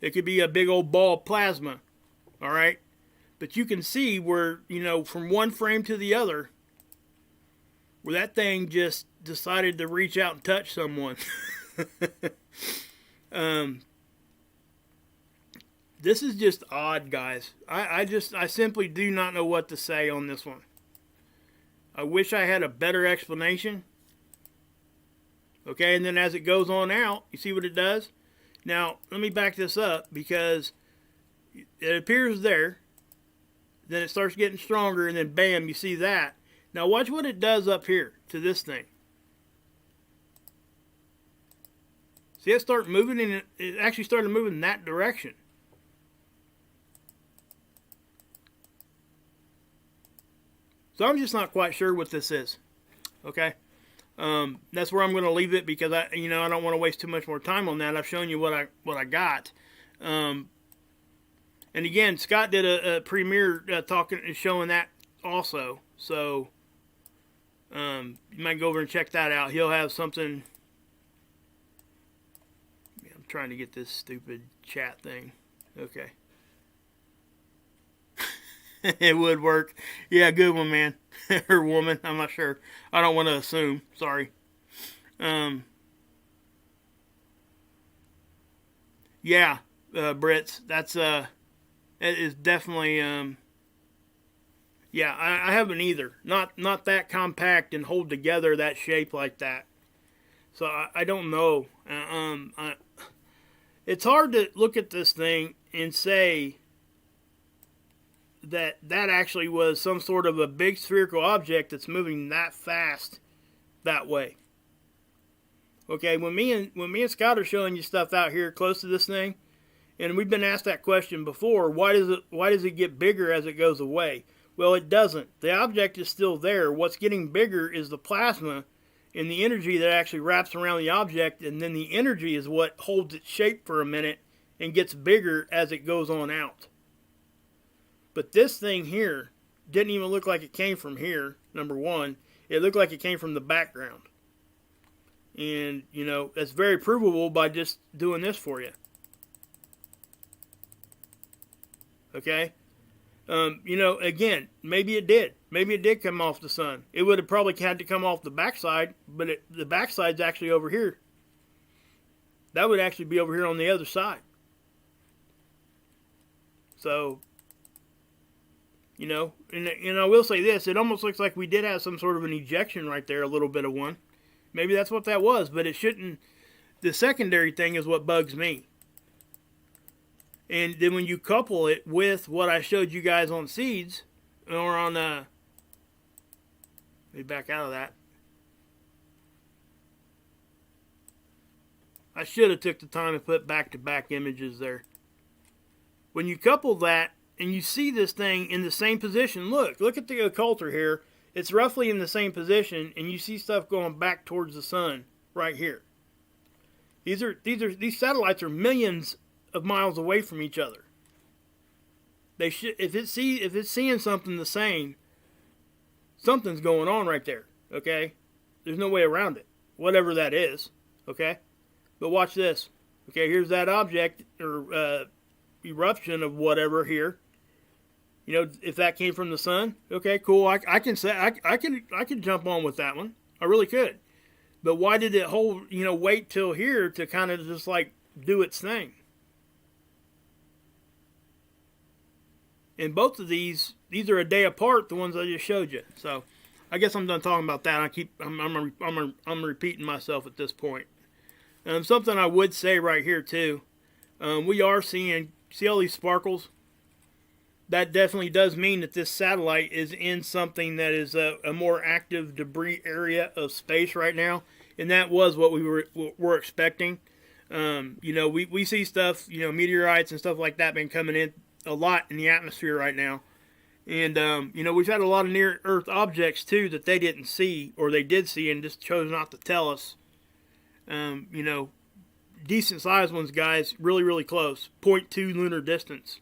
It could be a big old ball of plasma. All right. But you can see where, you know, from one frame to the other, where that thing just decided to reach out and touch someone. This is just odd, guys. I simply do not know what to say on this one. I wish I had a better explanation. Okay, and then as it goes on out, you see what it does? Now, let me back this up because it appears there. Then it starts getting stronger, and then bam, you see that. Now watch what it does up here to this thing. See it start moving, and it actually started moving in that direction. So I'm just not quite sure what this is. Okay, that's where I'm going to leave it because I don't want to waste too much more time on that. I've shown you what I got. And again, Scott did a premiere talking and showing that also. So you might go over and check that out. He'll have something. I'm trying to get this stupid chat thing. Okay. It would work. Yeah, good one, man. Or woman. I'm not sure. I don't want to assume. Sorry. Yeah, Brits. That's it is definitely yeah, I haven't either. Not that compact and hold together that shape like that. So I don't know. It's hard to look at this thing and say that actually was some sort of a big spherical object that's moving that fast that way. Okay, when me and Scott are showing you stuff out here close to this thing, and we've been asked that question before, why does it get bigger as it goes away? Well, it doesn't. The object is still there. What's getting bigger is the plasma and the energy that actually wraps around the object, and then the energy is what holds its shape for a minute and gets bigger as it goes on out. But this thing here didn't even look like it came from here, number one. It looked like it came from the background. And, you know, that's very provable by just doing this for you. Okay? You know, again, maybe it did. Maybe it did come off the sun. It would have probably had to come off the backside, but the backside's actually over here. That would actually be over here on the other side. So, You know, and I will say this, it almost looks like we did have some sort of an ejection right there, a little bit of one. Maybe that's what that was, but it shouldn't. The secondary thing is what bugs me. And then when you couple it with what I showed you guys on seeds, or on, let me back out of that. I should have took the time to put back-to-back images there. When you couple that, and you see this thing in the same position, look at the occulter here. It's roughly in the same position, and you see stuff going back towards the sun right here. These satellites are millions of miles away from each other. They should, if it's seeing something the same, something's going on right there. Okay, there's no way around it. Whatever that is. Okay, but watch this. Okay, here's that object or eruption of whatever here. You know, if that came from the sun, okay, cool. I can say I can jump on with that one. I really could. But why did it wait till here to kind of just like do its thing? And both of these are a day apart. The ones I just showed you. So I guess I'm done talking about that. I'm repeating myself at this point. Something I would say right here too. We are see all these sparkles. That definitely does mean that this satellite is in something that is a more active debris area of space right now, and that was what we were expecting. We see stuff, meteorites and stuff like that been coming in a lot in the atmosphere right now, and we've had a lot of near Earth objects too that they didn't see, or they did see and just chose not to tell us. Decent sized ones, guys, really, really close, 0.2 lunar distance.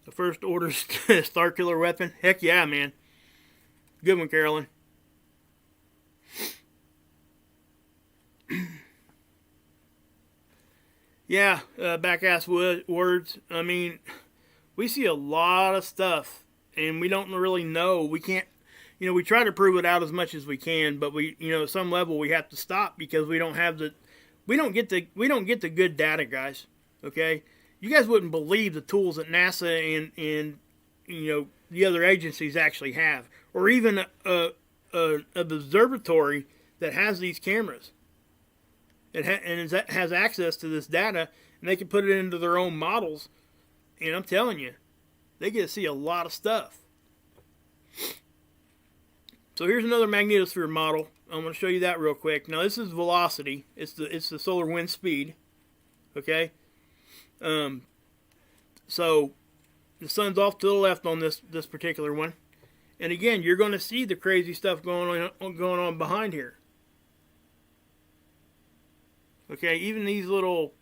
The first order star killer weapon. Heck yeah, man. Good one, Carolyn. Yeah, back-ass words. I mean, we see a lot of stuff, and we don't really know. We can't, we try to prove it out as much as we can, but we, at some level we have to stop because we don't have we don't get the good data, guys. Okay? You guys wouldn't believe the tools that NASA and the other agencies actually have, or even an observatory that has these cameras. It has access to this data, and they can put it into their own models. And I'm telling you, they get to see a lot of stuff. So here's another magnetosphere model. I'm going to show you that real quick. Now this is velocity. It's the solar wind speed. Okay. So the sun's off to the left on this particular one, and again, you're going to see the crazy stuff going on behind here. Okay, even these little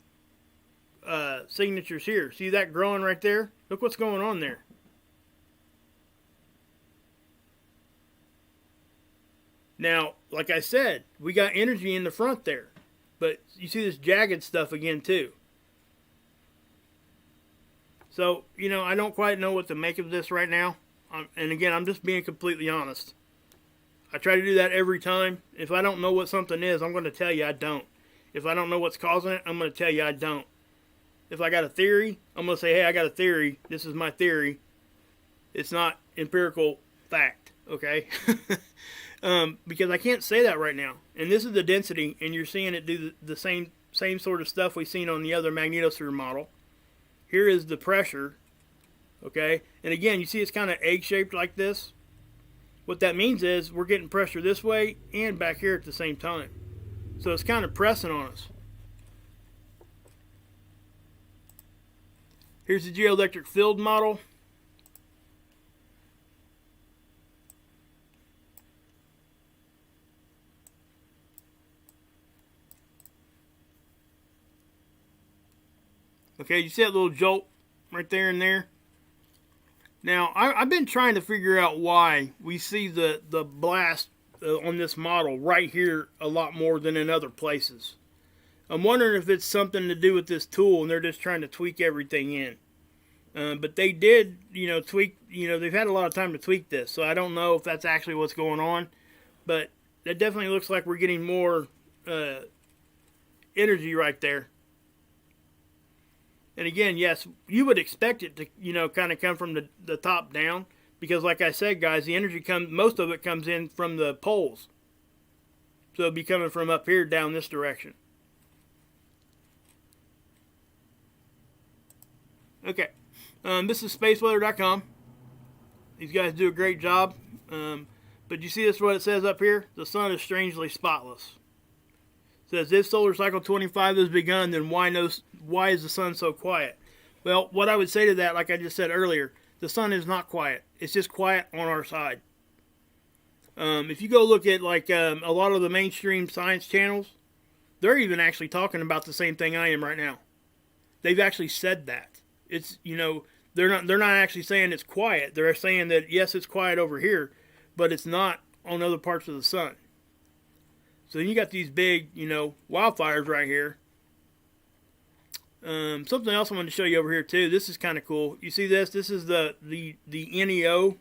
signatures here. See that growing right there? Look what's going on there. Now, like I said, we got energy in the front there, but you see this jagged stuff again too. So, I don't quite know what to make of this right now. And again, I'm just being completely honest. I try to do that every time. If I don't know what something is, I'm going to tell you I don't. If I don't know what's causing it, I'm going to tell you I don't. If I got a theory, I'm going to say, hey, I got a theory. This is my theory. It's not empirical fact, okay? Because I can't say that right now. And this is the density, and you're seeing it do the same sort of stuff we've seen on the other magnetosphere model. Here is the pressure, okay? And again, you see it's kind of egg-shaped like this. What that means is we're getting pressure this way and back here at the same time. So it's kind of pressing on us. Here's the geoelectric field model. Okay, you see that little jolt right there and there? Now, I've been trying to figure out why we see the blast on this model right here a lot more than in other places. I'm wondering if it's something to do with this tool and they're just trying to tweak everything in. But they did, tweak, they've had a lot of time to tweak this. So I don't know if that's actually what's going on. But that definitely looks like we're getting more energy right there. And again, yes, you would expect it to, kind of come from the top down, because like I said, guys, the energy most of it comes in from the poles. So it'd be coming from up here down this direction. Okay. This is spaceweather.com. These guys do a great job. But you see this, what it says up here? The sun is strangely spotless. It says, if solar cycle 25 has begun, then why is the sun so quiet? Well, what I would say to that, like I just said earlier, the sun is not quiet. It's just quiet on our side. If you go look at like a lot of the mainstream science channels, they're even actually talking about the same thing I am right now. They've actually said that. It's, they're not actually saying it's quiet. They're saying that yes, it's quiet over here, but it's not on other parts of the sun. So then you got these big, wildfires right here. Something else I wanted to show you over here too. This is kind of cool. You see this? This is the NEO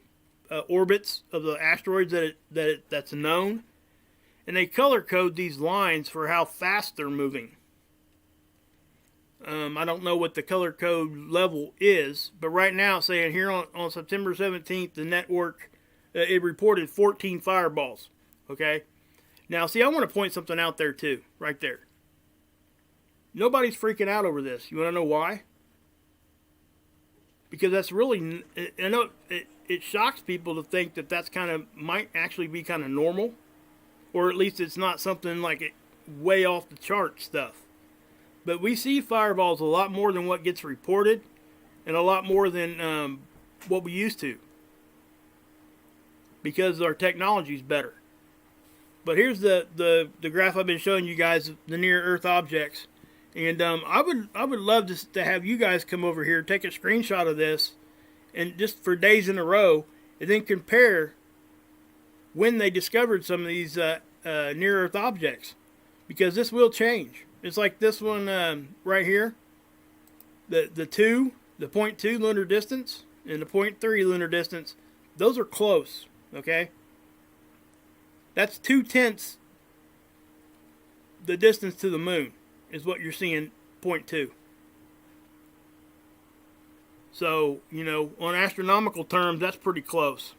orbits of the asteroids that's known, and they color code these lines for how fast they're moving. I don't know what the color code level is, but right now, saying here on September 17th, the network it reported 14 fireballs. Okay. Now, see, I want to point something out there too, right there. Nobody's freaking out over this. You want to know why? Because that's really, I know it shocks people to think that that's might actually be kind of normal, or at least it's not something like it way off the chart stuff. But we see fireballs a lot more than what gets reported, and a lot more than what we used to, because our technology's better. But here's the graph I've been showing you guys, the near Earth objects. And I would love to have you guys come over here, take a screenshot of this, and just for days in a row, and then compare when they discovered some of these near Earth objects, because this will change. It's like this one right here, the 0.2 lunar distance and the 0.3 lunar distance. Those are close, okay? That's 2/10 the distance to the moon is what you're seeing, 0.2. So, on astronomical terms, that's pretty close.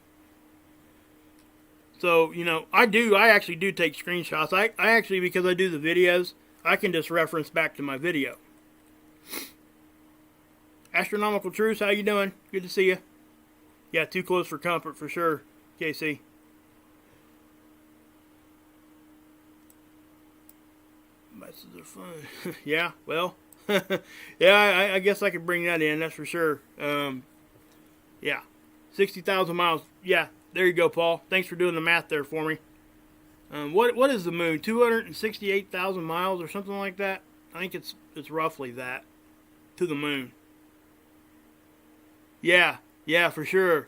So, I actually do take screenshots. I actually, because I do the videos, I can just reference back to my video. Astronomical Truce, how you doing? Good to see you. Yeah, too close for comfort for sure, KC. Messes are fun. Yeah, well, yeah, I guess I could bring that in, that's for sure. Yeah, 60,000 miles. Yeah, there you go, Paul. Thanks for doing the math there for me. What is the moon? 268,000 miles or something like that? I think it's roughly that to the moon. Yeah, for sure.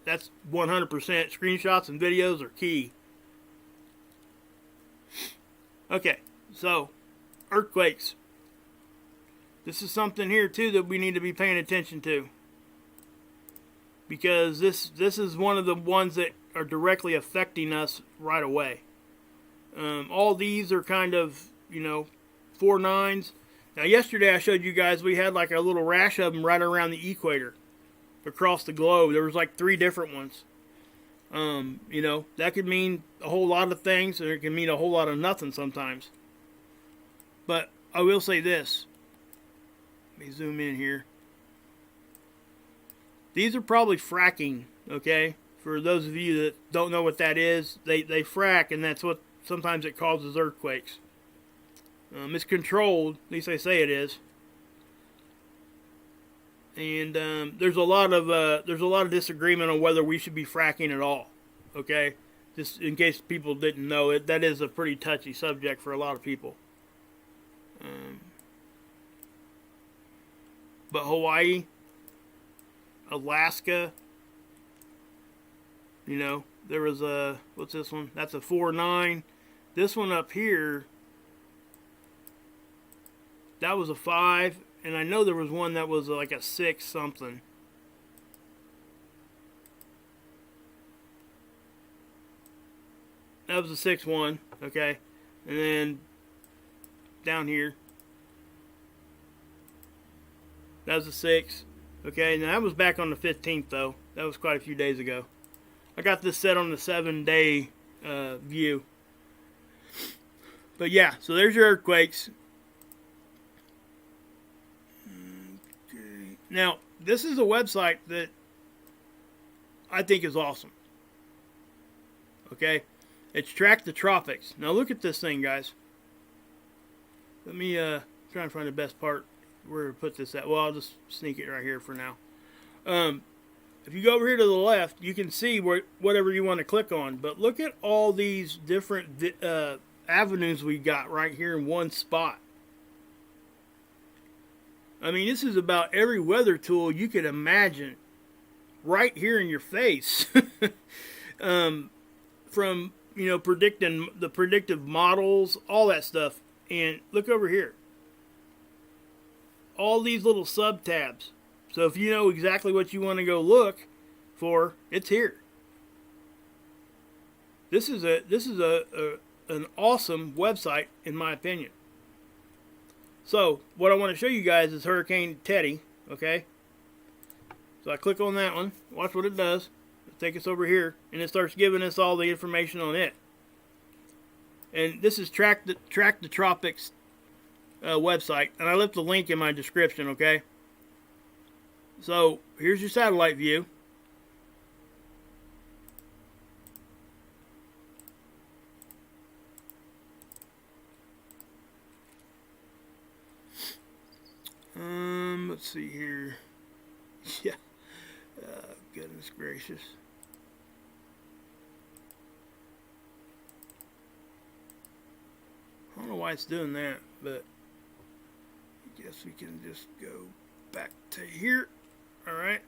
That's 100%. Screenshots and videos are key. Okay, so earthquakes. This is something here too that we need to be paying attention to, because this is one of the ones that are directly affecting us right away. All these are kind of, 4.9s. Now, yesterday I showed you guys we had like a little rash of them right around the equator across the globe. There was like 3 different ones. That could mean a whole lot of things, or it can mean a whole lot of nothing sometimes. But I will say this. Let me zoom in here. These are probably fracking, okay? For those of you that don't know what that is, they frack, and that's what sometimes it causes earthquakes. It's controlled, at least they say it is. And there's a lot of disagreement on whether we should be fracking at all. Okay, just in case people didn't know it, that is a pretty touchy subject for a lot of people. But Hawaii, Alaska, there was a, what's this one? That's a 4.9. This one up here, that was a 5. And I know there was one that was like a 6 something. That was a 6.1, okay? And then down here, That was the 6th. Okay, now that was back on the 15th though. That was quite a few days ago. I got this set on the 7-day view. But yeah, so there's your earthquakes. Okay. Now, this is a website that I think is awesome. Okay? It's Track the Tropics. Now look at this thing, guys. Let me try and find the best part where to put this at. Well, I'll just sneak it right here for now. If you go over here to the left, you can see whatever you want to click on. But look at all these different avenues we got right here in one spot. I mean, this is about every weather tool you could imagine right here in your face. From, you know, predicting the predictive models, all that stuff. And look over here. All these little sub tabs. So if you know exactly what you want to go look for, it's here. This is an awesome website in my opinion. So what I want to show you guys is Hurricane Teddy. Okay. So I click on that one. Watch what it does. It'll take us over here, and it starts giving us all the information on it. And this is Track the Tropics website, and I left the link in my description. Okay. So here's your satellite view. Let's see here. Yeah. Goodness gracious. I don't know why it's doing that, but I guess we can just go back to here. Alright.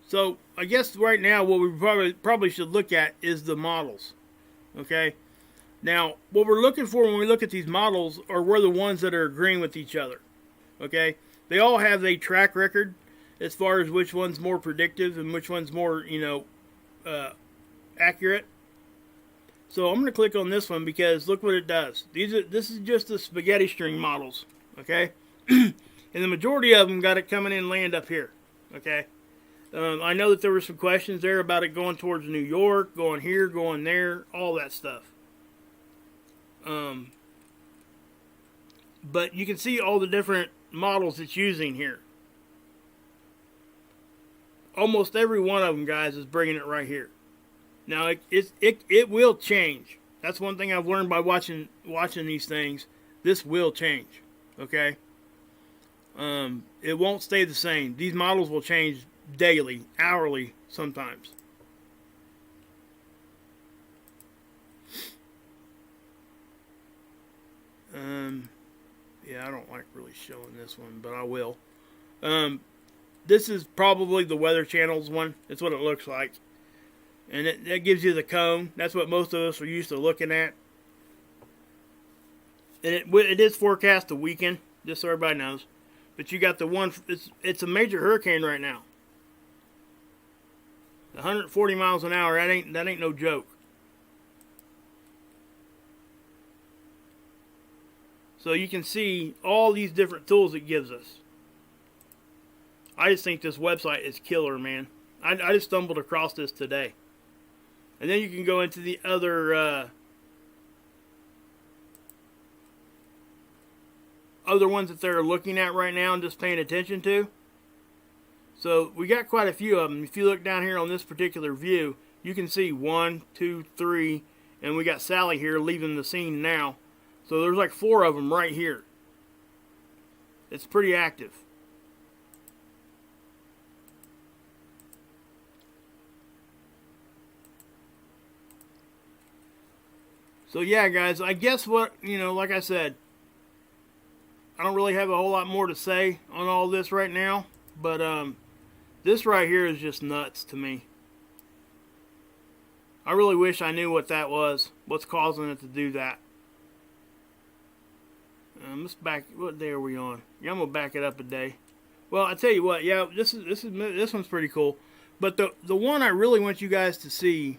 So I guess right now what we probably should look at is the models. Okay. Now what we're looking for when we look at these models are we're the ones that are agreeing with each other. Okay. They all have a track record as far as which one's more predictive and which one's more, you know, accurate. So I'm going to click on this one because look what it does. This is just the spaghetti string models. Okay. And the majority of them got it coming in land up here. Okay. I know that there were some questions there about it going towards New York, going here, going there, all that stuff. But you can see all the different models it's using here. Almost every one of them, guys, is bringing it right here. Now, it will change. That's one thing I've learned by watching these things. This will change. Okay? It won't stay the same. These models will change daily, hourly, sometimes. Yeah, I don't like really showing this one, but I will. This is probably the Weather Channel's one. That's what it looks like. And that gives you the cone. That's what most of us are used to looking at. And it is forecast to weaken, just so everybody knows. But you got the one, it's a major hurricane right now. 140 miles an hour, that ain't no joke. So you can see all these different tools it gives us. I just think this website is killer, man. I just stumbled across this today. And then you can go into the other ones that they're looking at right now and just paying attention to. So we got quite a few of them. If you look down here on this particular view, you can see 1, 2, 3, and we got Sally here leaving the scene now. So there's like 4 of them right here. It's pretty active. So yeah, guys, I guess what, like I said, I don't really have a whole lot more to say on all this right now, but this right here is just nuts to me. I really wish I knew what that was, what's causing it to do that. Let's back. What day are we on? Yeah, I'm gonna back it up a day. Well, I tell you what. Yeah, this one's pretty cool. But the one I really want you guys to see,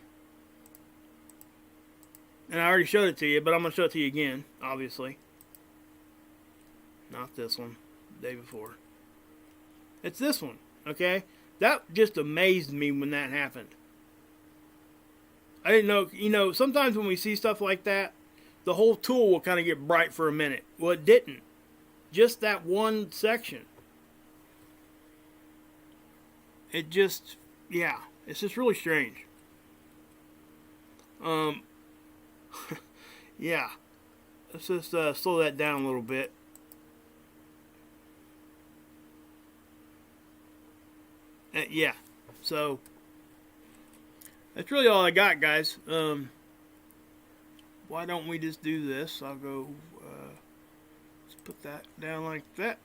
and I already showed it to you, but I'm going to show it to you again, obviously. Not this one, the day before. It's this one, okay? That just amazed me when that happened. I didn't know, you know, sometimes when we see stuff like that, the whole tool will kind of get bright for a minute. Well, it didn't. Just that one section. It just, yeah, it's just really strange. Yeah. Let's just slow that down a little bit. Yeah. So, that's really all I got, guys. Why don't we just do this? I'll go, let's put that down like that.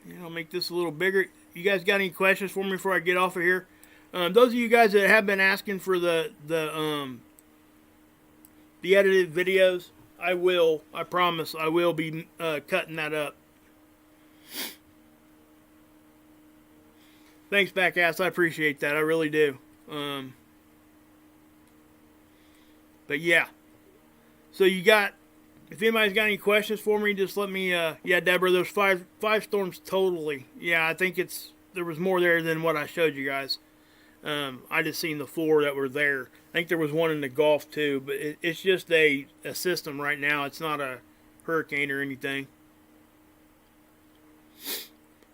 And I'll make this a little bigger. You guys got any questions for me before I get off of here? Those of you guys that have been asking for the edited videos, I promise, I will be cutting that up. Thanks, Backass. I appreciate that. I really do. But yeah. So you got, if anybody's got any questions for me, just let me, yeah, Deborah, there's five storms totally. Yeah, I think there was more there than what I showed you guys. I just seen the 4 that were there. I think there was one in the Gulf too, but it's just a system right now. It's not a hurricane or anything.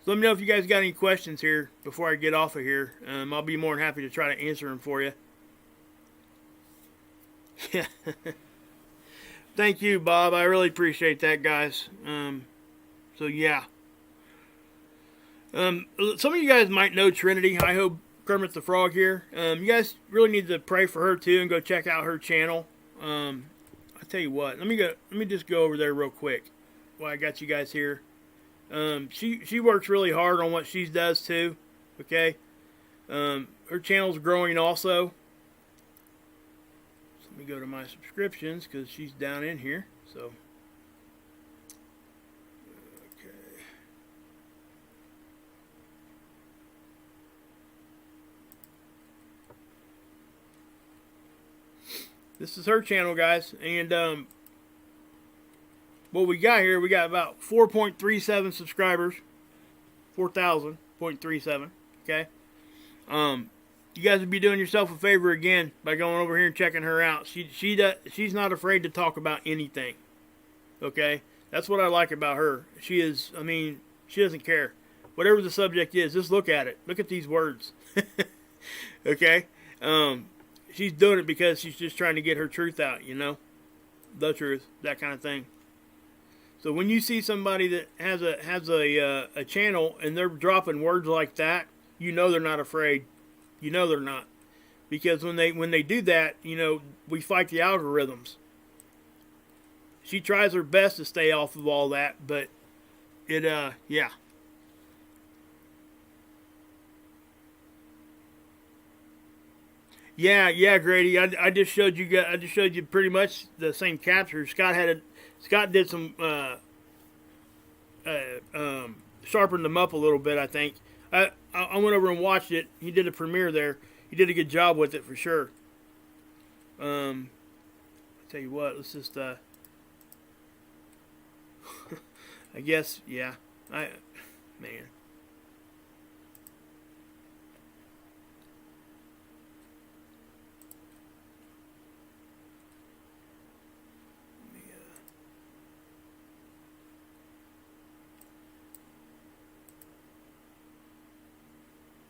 So let me know if you guys got any questions here before I get off of here. I'll be more than happy to try to answer them for you. Yeah. Thank you, Bob. I really appreciate that, guys. So yeah. Some of you guys might know Trinity. I hope Kermit the Frog here. You guys really need to pray for her too and go check out her channel. I tell you what. Let me just go over there real quick while I got you guys here. She works really hard on what she does too. Okay. Her channel's growing also. So let me go to my subscriptions because she's down in here. So. Okay. This is her channel, guys, and what we got here, we got about 4.37 subscribers, 4,000.37. Okay, you guys would be doing yourself a favor again by going over here and checking her out. She's not afraid to talk about anything. Okay, that's what I like about her. She is, I mean, she doesn't care. Whatever the subject is, just look at it. Look at these words. Okay, she's doing it because she's just trying to get her truth out. You know, the truth, that kind of thing. So when you see somebody that has a channel and they're dropping words like that, you know they're not afraid. You know they're not, because when they do that, you know, we fight the algorithms. She tries her best to stay off of all that, but it yeah. Yeah, Grady. I just showed you pretty much the same capture. Scott did some sharpened them up a little bit, I think. I went over and watched it. He did a premiere there. He did a good job with it for sure. I'll tell you what, let's just I guess, yeah. Man.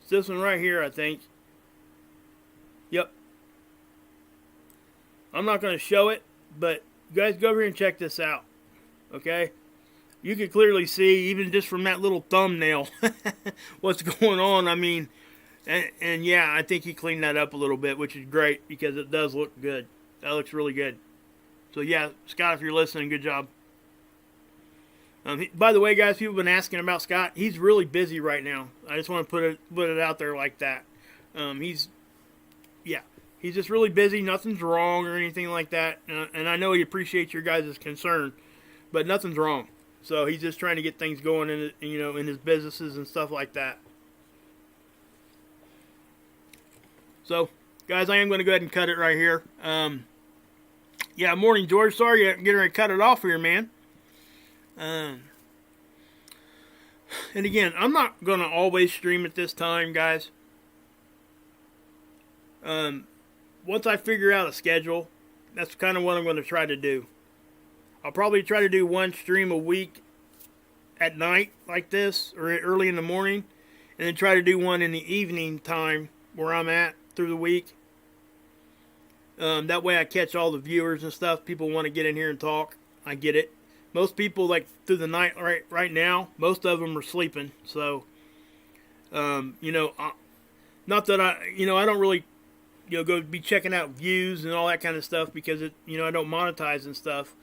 This one right here, I think. Yep. I'm not going to show it, but you guys go over here and check this out. Okay? You can clearly see, even just from that little thumbnail, what's going on. I mean, and yeah, I think he cleaned that up a little bit, which is great because it does look good. That looks really good. So yeah, Scott, if you're listening, good job. By the way, guys, people have been asking about Scott. He's really busy right now. I just want to put it out there like that. He's just really busy. Nothing's wrong or anything like that. And I know he appreciates your guys' concern, but nothing's wrong. So he's just trying to get things going in his businesses and stuff like that. So, guys, I am going to go ahead and cut it right here. Yeah, morning, George. Sorry you're getting ready to cut it off here, man. And again, I'm not going to always stream at this time, guys. Once I figure out a schedule, that's kind of what I'm going to try to do. I'll probably try to do one stream a week at night like this, or early in the morning, and then try to do one in the evening time where I'm at through the week. That way I catch all the viewers and stuff. People want to get in here and talk. I get it. Most people, like, through the night right now, most of them are sleeping. So, not that I don't really, go be checking out views and all that kind of stuff because I don't monetize and stuff.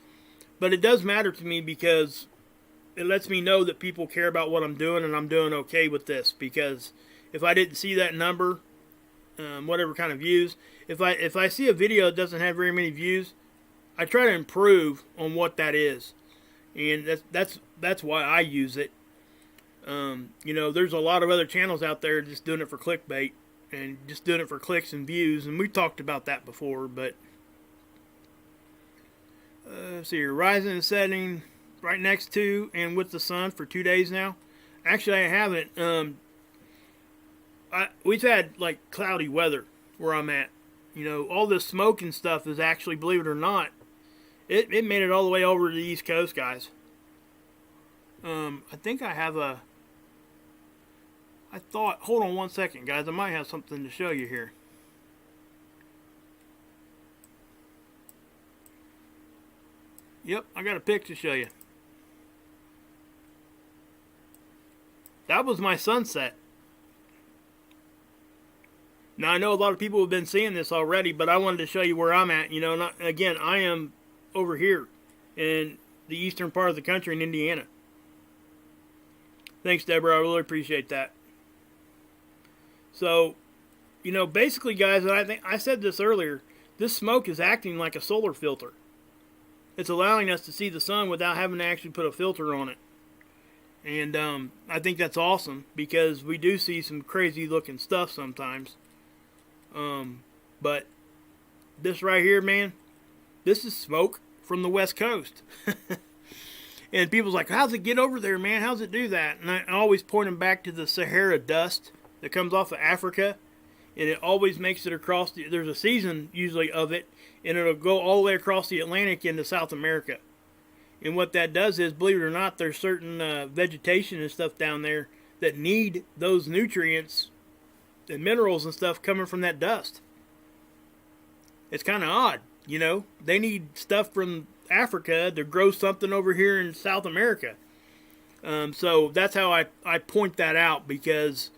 But it does matter to me because it lets me know that people care about what I'm doing and I'm doing okay with this. Because if I didn't see that number, whatever kind of views, if I see a video that doesn't have very many views, I try to improve on what that is, and that's why I use it. There's a lot of other channels out there just doing it for clickbait and just doing it for clicks and views, and we talked about that before. But let's see here, rising and setting right next to and with the sun for 2 days now. Actually, I haven't. We've had like cloudy weather where I'm at. All this smoke and stuff is actually, believe it or not, it made it all the way over to the East Coast, guys. I think I have hold on one second, guys. I might have something to show you here. Yep, I got a picture to show you. That was my sunset. Now, I know a lot of people have been seeing this already, but I wanted to show you where I'm at. Again, I am over here in the eastern part of the country in Indiana. Thanks, Deborah. I really appreciate that. So, basically, guys, and I think I said this earlier, this smoke is acting like a solar filter. It's allowing us to see the sun without having to actually put a filter on it. And I think that's awesome because we do see some crazy looking stuff sometimes. But this right here, man, this is smoke from the West Coast. And people's like, how's it get over there, man? How's it do that? And I always point them back to the Sahara dust that comes off of Africa. And it always makes it across, there's a season usually of it, and it'll go all the way across the Atlantic into South America. And what that does is, believe it or not, there's certain vegetation and stuff down there that need those nutrients and minerals and stuff coming from that dust. It's kind of odd, They need stuff from Africa to grow something over here in South America. So that's how I point that out, because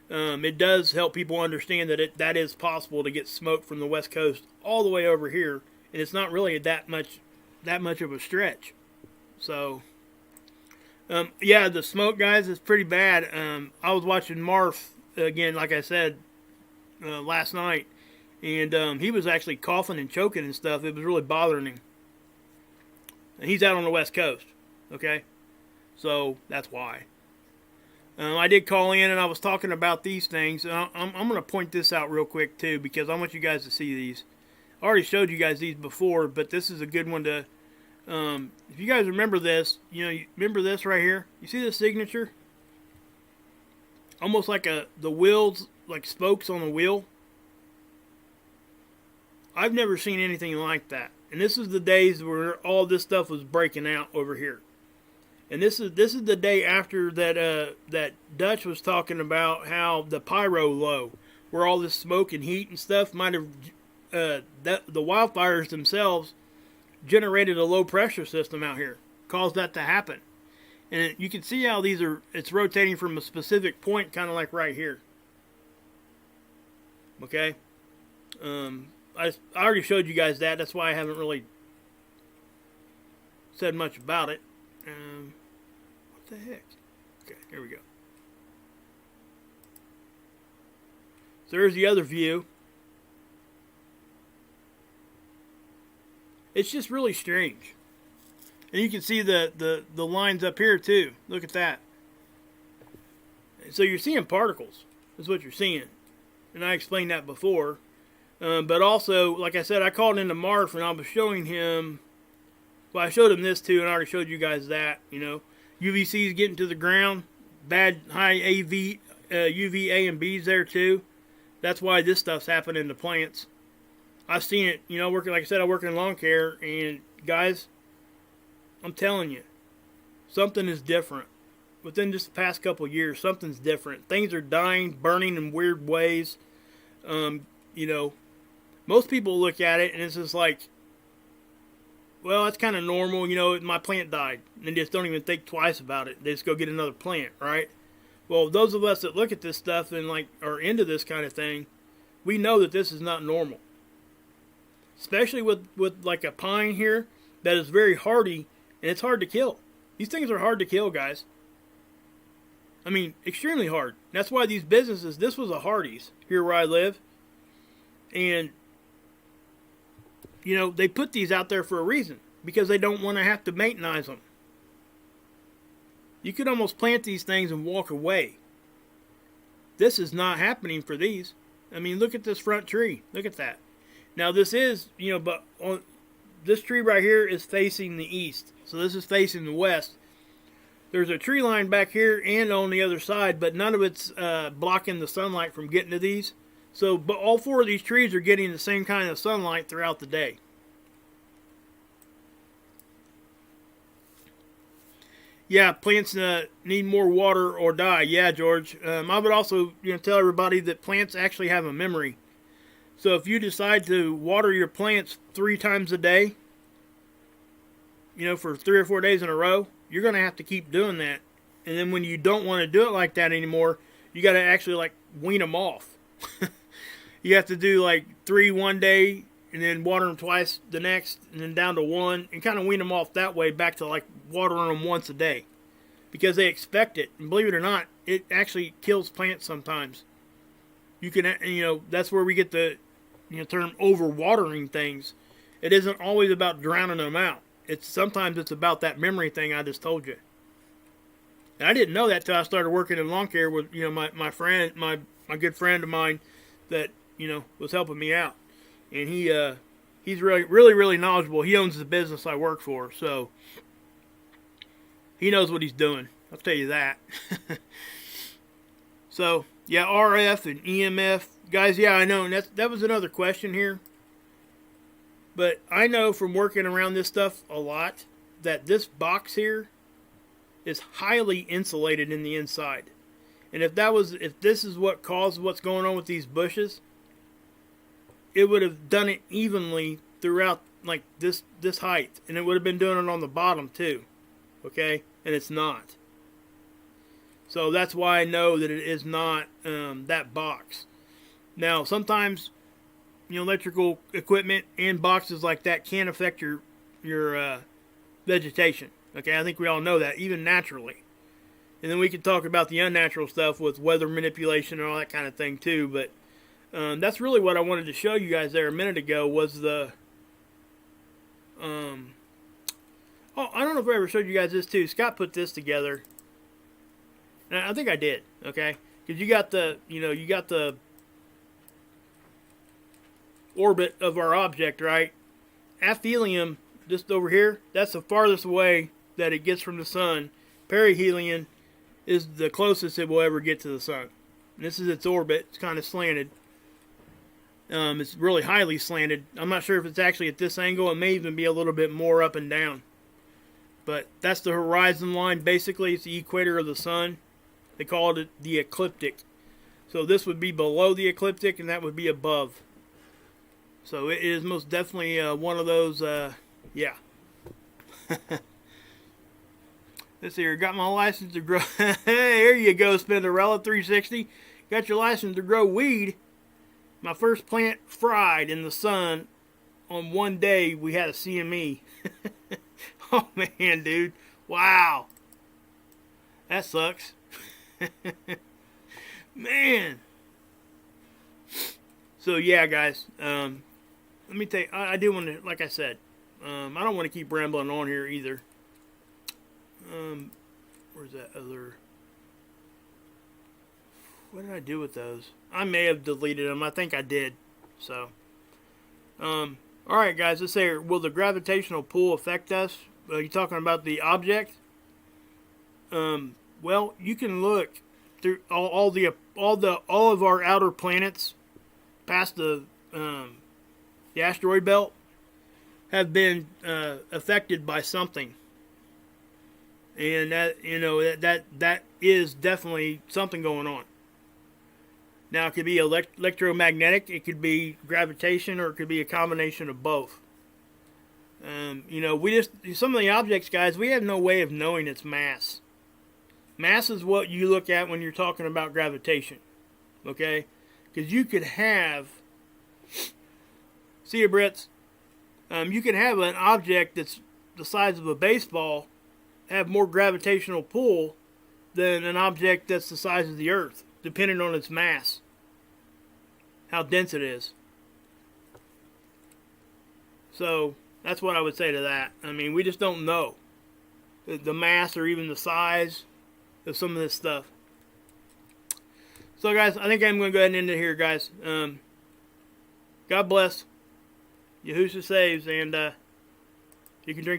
it does help people understand that that is possible to get smoke from the West Coast all the way over here, and it's not really that much of a stretch. So, yeah, the smoke, guys, is pretty bad. I was watching Marth again, like I said, last night, and he was actually coughing and choking and stuff. It was really bothering him. And he's out on the West Coast, okay? So that's why. I did call in and I was talking about these things. And I'm going to point this out real quick too, because I want you guys to see these. I already showed you guys these before, but this is a good one to... if you guys remember this, you remember this right here? You see the signature? Almost like the wheels, like spokes on a wheel. I've never seen anything like that. And this is the days where all this stuff was breaking out over here. And this is the day after that Dutch was talking about how the pyro low, where all this smoke and heat and stuff might have the wildfires themselves generated a low pressure system out here, caused that to happen. And you can see how it's rotating from a specific point, kind of like right here. Okay? I already showed you guys that. That's why I haven't really said much about it. What the heck? Okay, here we go. So there's the other view. It's just really strange. And you can see the lines up here too. Look at that. So you're seeing particles. That's what you're seeing. And I explained that before. But also, like I said, I called into Marf and I was showing him. Well, I showed him this too, and I already showed you guys that. You know, UVC's getting to the ground. Bad high UVA and B's there too. That's why this stuff's happening to plants. I've seen it. You know, working like I said, I work in lawn care, and guys, I'm telling you, something is different. Within just the past couple of years, something's different. Things are dying, burning in weird ways. You know, most people look at it and it's just like, well, that's kind of normal. You know, my plant died. And they just don't even think twice about it. They just go get another plant, right? Well, those of us that look at this stuff and like are into this kind of thing, we know that this is not normal. Especially with like a pine here that is very hardy and it's hard to kill. These things are hard to kill, guys. I mean, extremely hard. That's why these businesses, this was a Hardee's here where I live. And, you know, they put these out there for a reason. Because they don't want to have to maintenance them. You could almost plant these things and walk away. This is not happening for these. I mean, look at this front tree. Look at that. Now, this is, you know, but on, this tree right here is facing the east. So this is facing the west. There's a tree line back here and on the other side, but none of it's blocking the sunlight from getting to these. So, but all four of these trees are getting the same kind of sunlight throughout the day. Yeah, plants need more water or die. Yeah, George. I would also tell everybody that plants actually have a memory. So if you decide to water your plants 3 times a day, for 3 or 4 days in a row, you're going to have to keep doing that. And then when you don't want to do it like that anymore, you got to actually like wean them off. You have to do like 3 one day and then water them twice the next and then down to 1 and kind of wean them off that way back to like watering them once a day. Because they expect it. And believe it or not, it actually kills plants sometimes. You can, that's where we get the term overwatering things. It isn't always about drowning them out. Sometimes it's about that memory thing I just told you. And I didn't know that till I started working in lawn care with my friend, my good friend of mine that was helping me out, and he's really knowledgeable. He owns the business I work for, so he knows what he's doing. I'll tell you that. So yeah, RF and EMF guys. Yeah, I know, and that was another question here. But I know from working around this stuff a lot that this box here is highly insulated in the inside. And if this is what caused what's going on with these bushes, it would have done it evenly throughout like this height. And it would have been doing it on the bottom too. Okay? And it's not. So that's why I know that it is not that box. Now, sometimes electrical equipment and boxes like that can affect your vegetation. Okay, I think we all know that, even naturally. And then we can talk about the unnatural stuff with weather manipulation and all that kind of thing too. But that's really what I wanted to show you guys there a minute ago was the... I don't know if I ever showed you guys this too. Scott put this together. And I think I did, okay? Because you got the orbit of our object, right? Aphelium, just over here, that's the farthest away that it gets from the sun. Perihelion is the closest it will ever get to the sun. And this is its orbit. It's kind of slanted. It's really highly slanted. I'm not sure if it's actually at this angle. It may even be a little bit more up and down. But that's the horizon line. Basically, it's the equator of the sun. They call it the ecliptic. So this would be below the ecliptic, and that would be above. So it is most definitely one of those, yeah. This here, got my license to grow. Hey, here you go, Spinderella 360. Got your license to grow weed. My first plant fried in the sun on one day. We had a CME. Oh, man, dude. Wow. That sucks. Man. So, yeah, guys. Let me tell you, I do want to, like I said, I don't want to keep rambling on here either. Where's that other? What did I do with those? I may have deleted them. I think I did. So, all right, guys. Let's say, will the gravitational pull affect us? Are you talking about the object? Well, you can look through all of our outer planets past the asteroid belt have been affected by something, and that is definitely something going on. Now, it could be electromagnetic, it could be gravitation, or it could be a combination of both. Some of the objects, guys, we have no way of knowing its mass. Mass is what you look at when you're talking about gravitation, okay? Because you could have, see you, Brits. You could have an object that's the size of a baseball have more gravitational pull than an object that's the size of the Earth, depending on its mass, how dense it is. So that's what I would say to that. I mean, we just don't know the mass or even the size of some of this stuff. So, guys, I think I'm going to go ahead and end it here, guys. God bless. Yahushua saves, and you can drink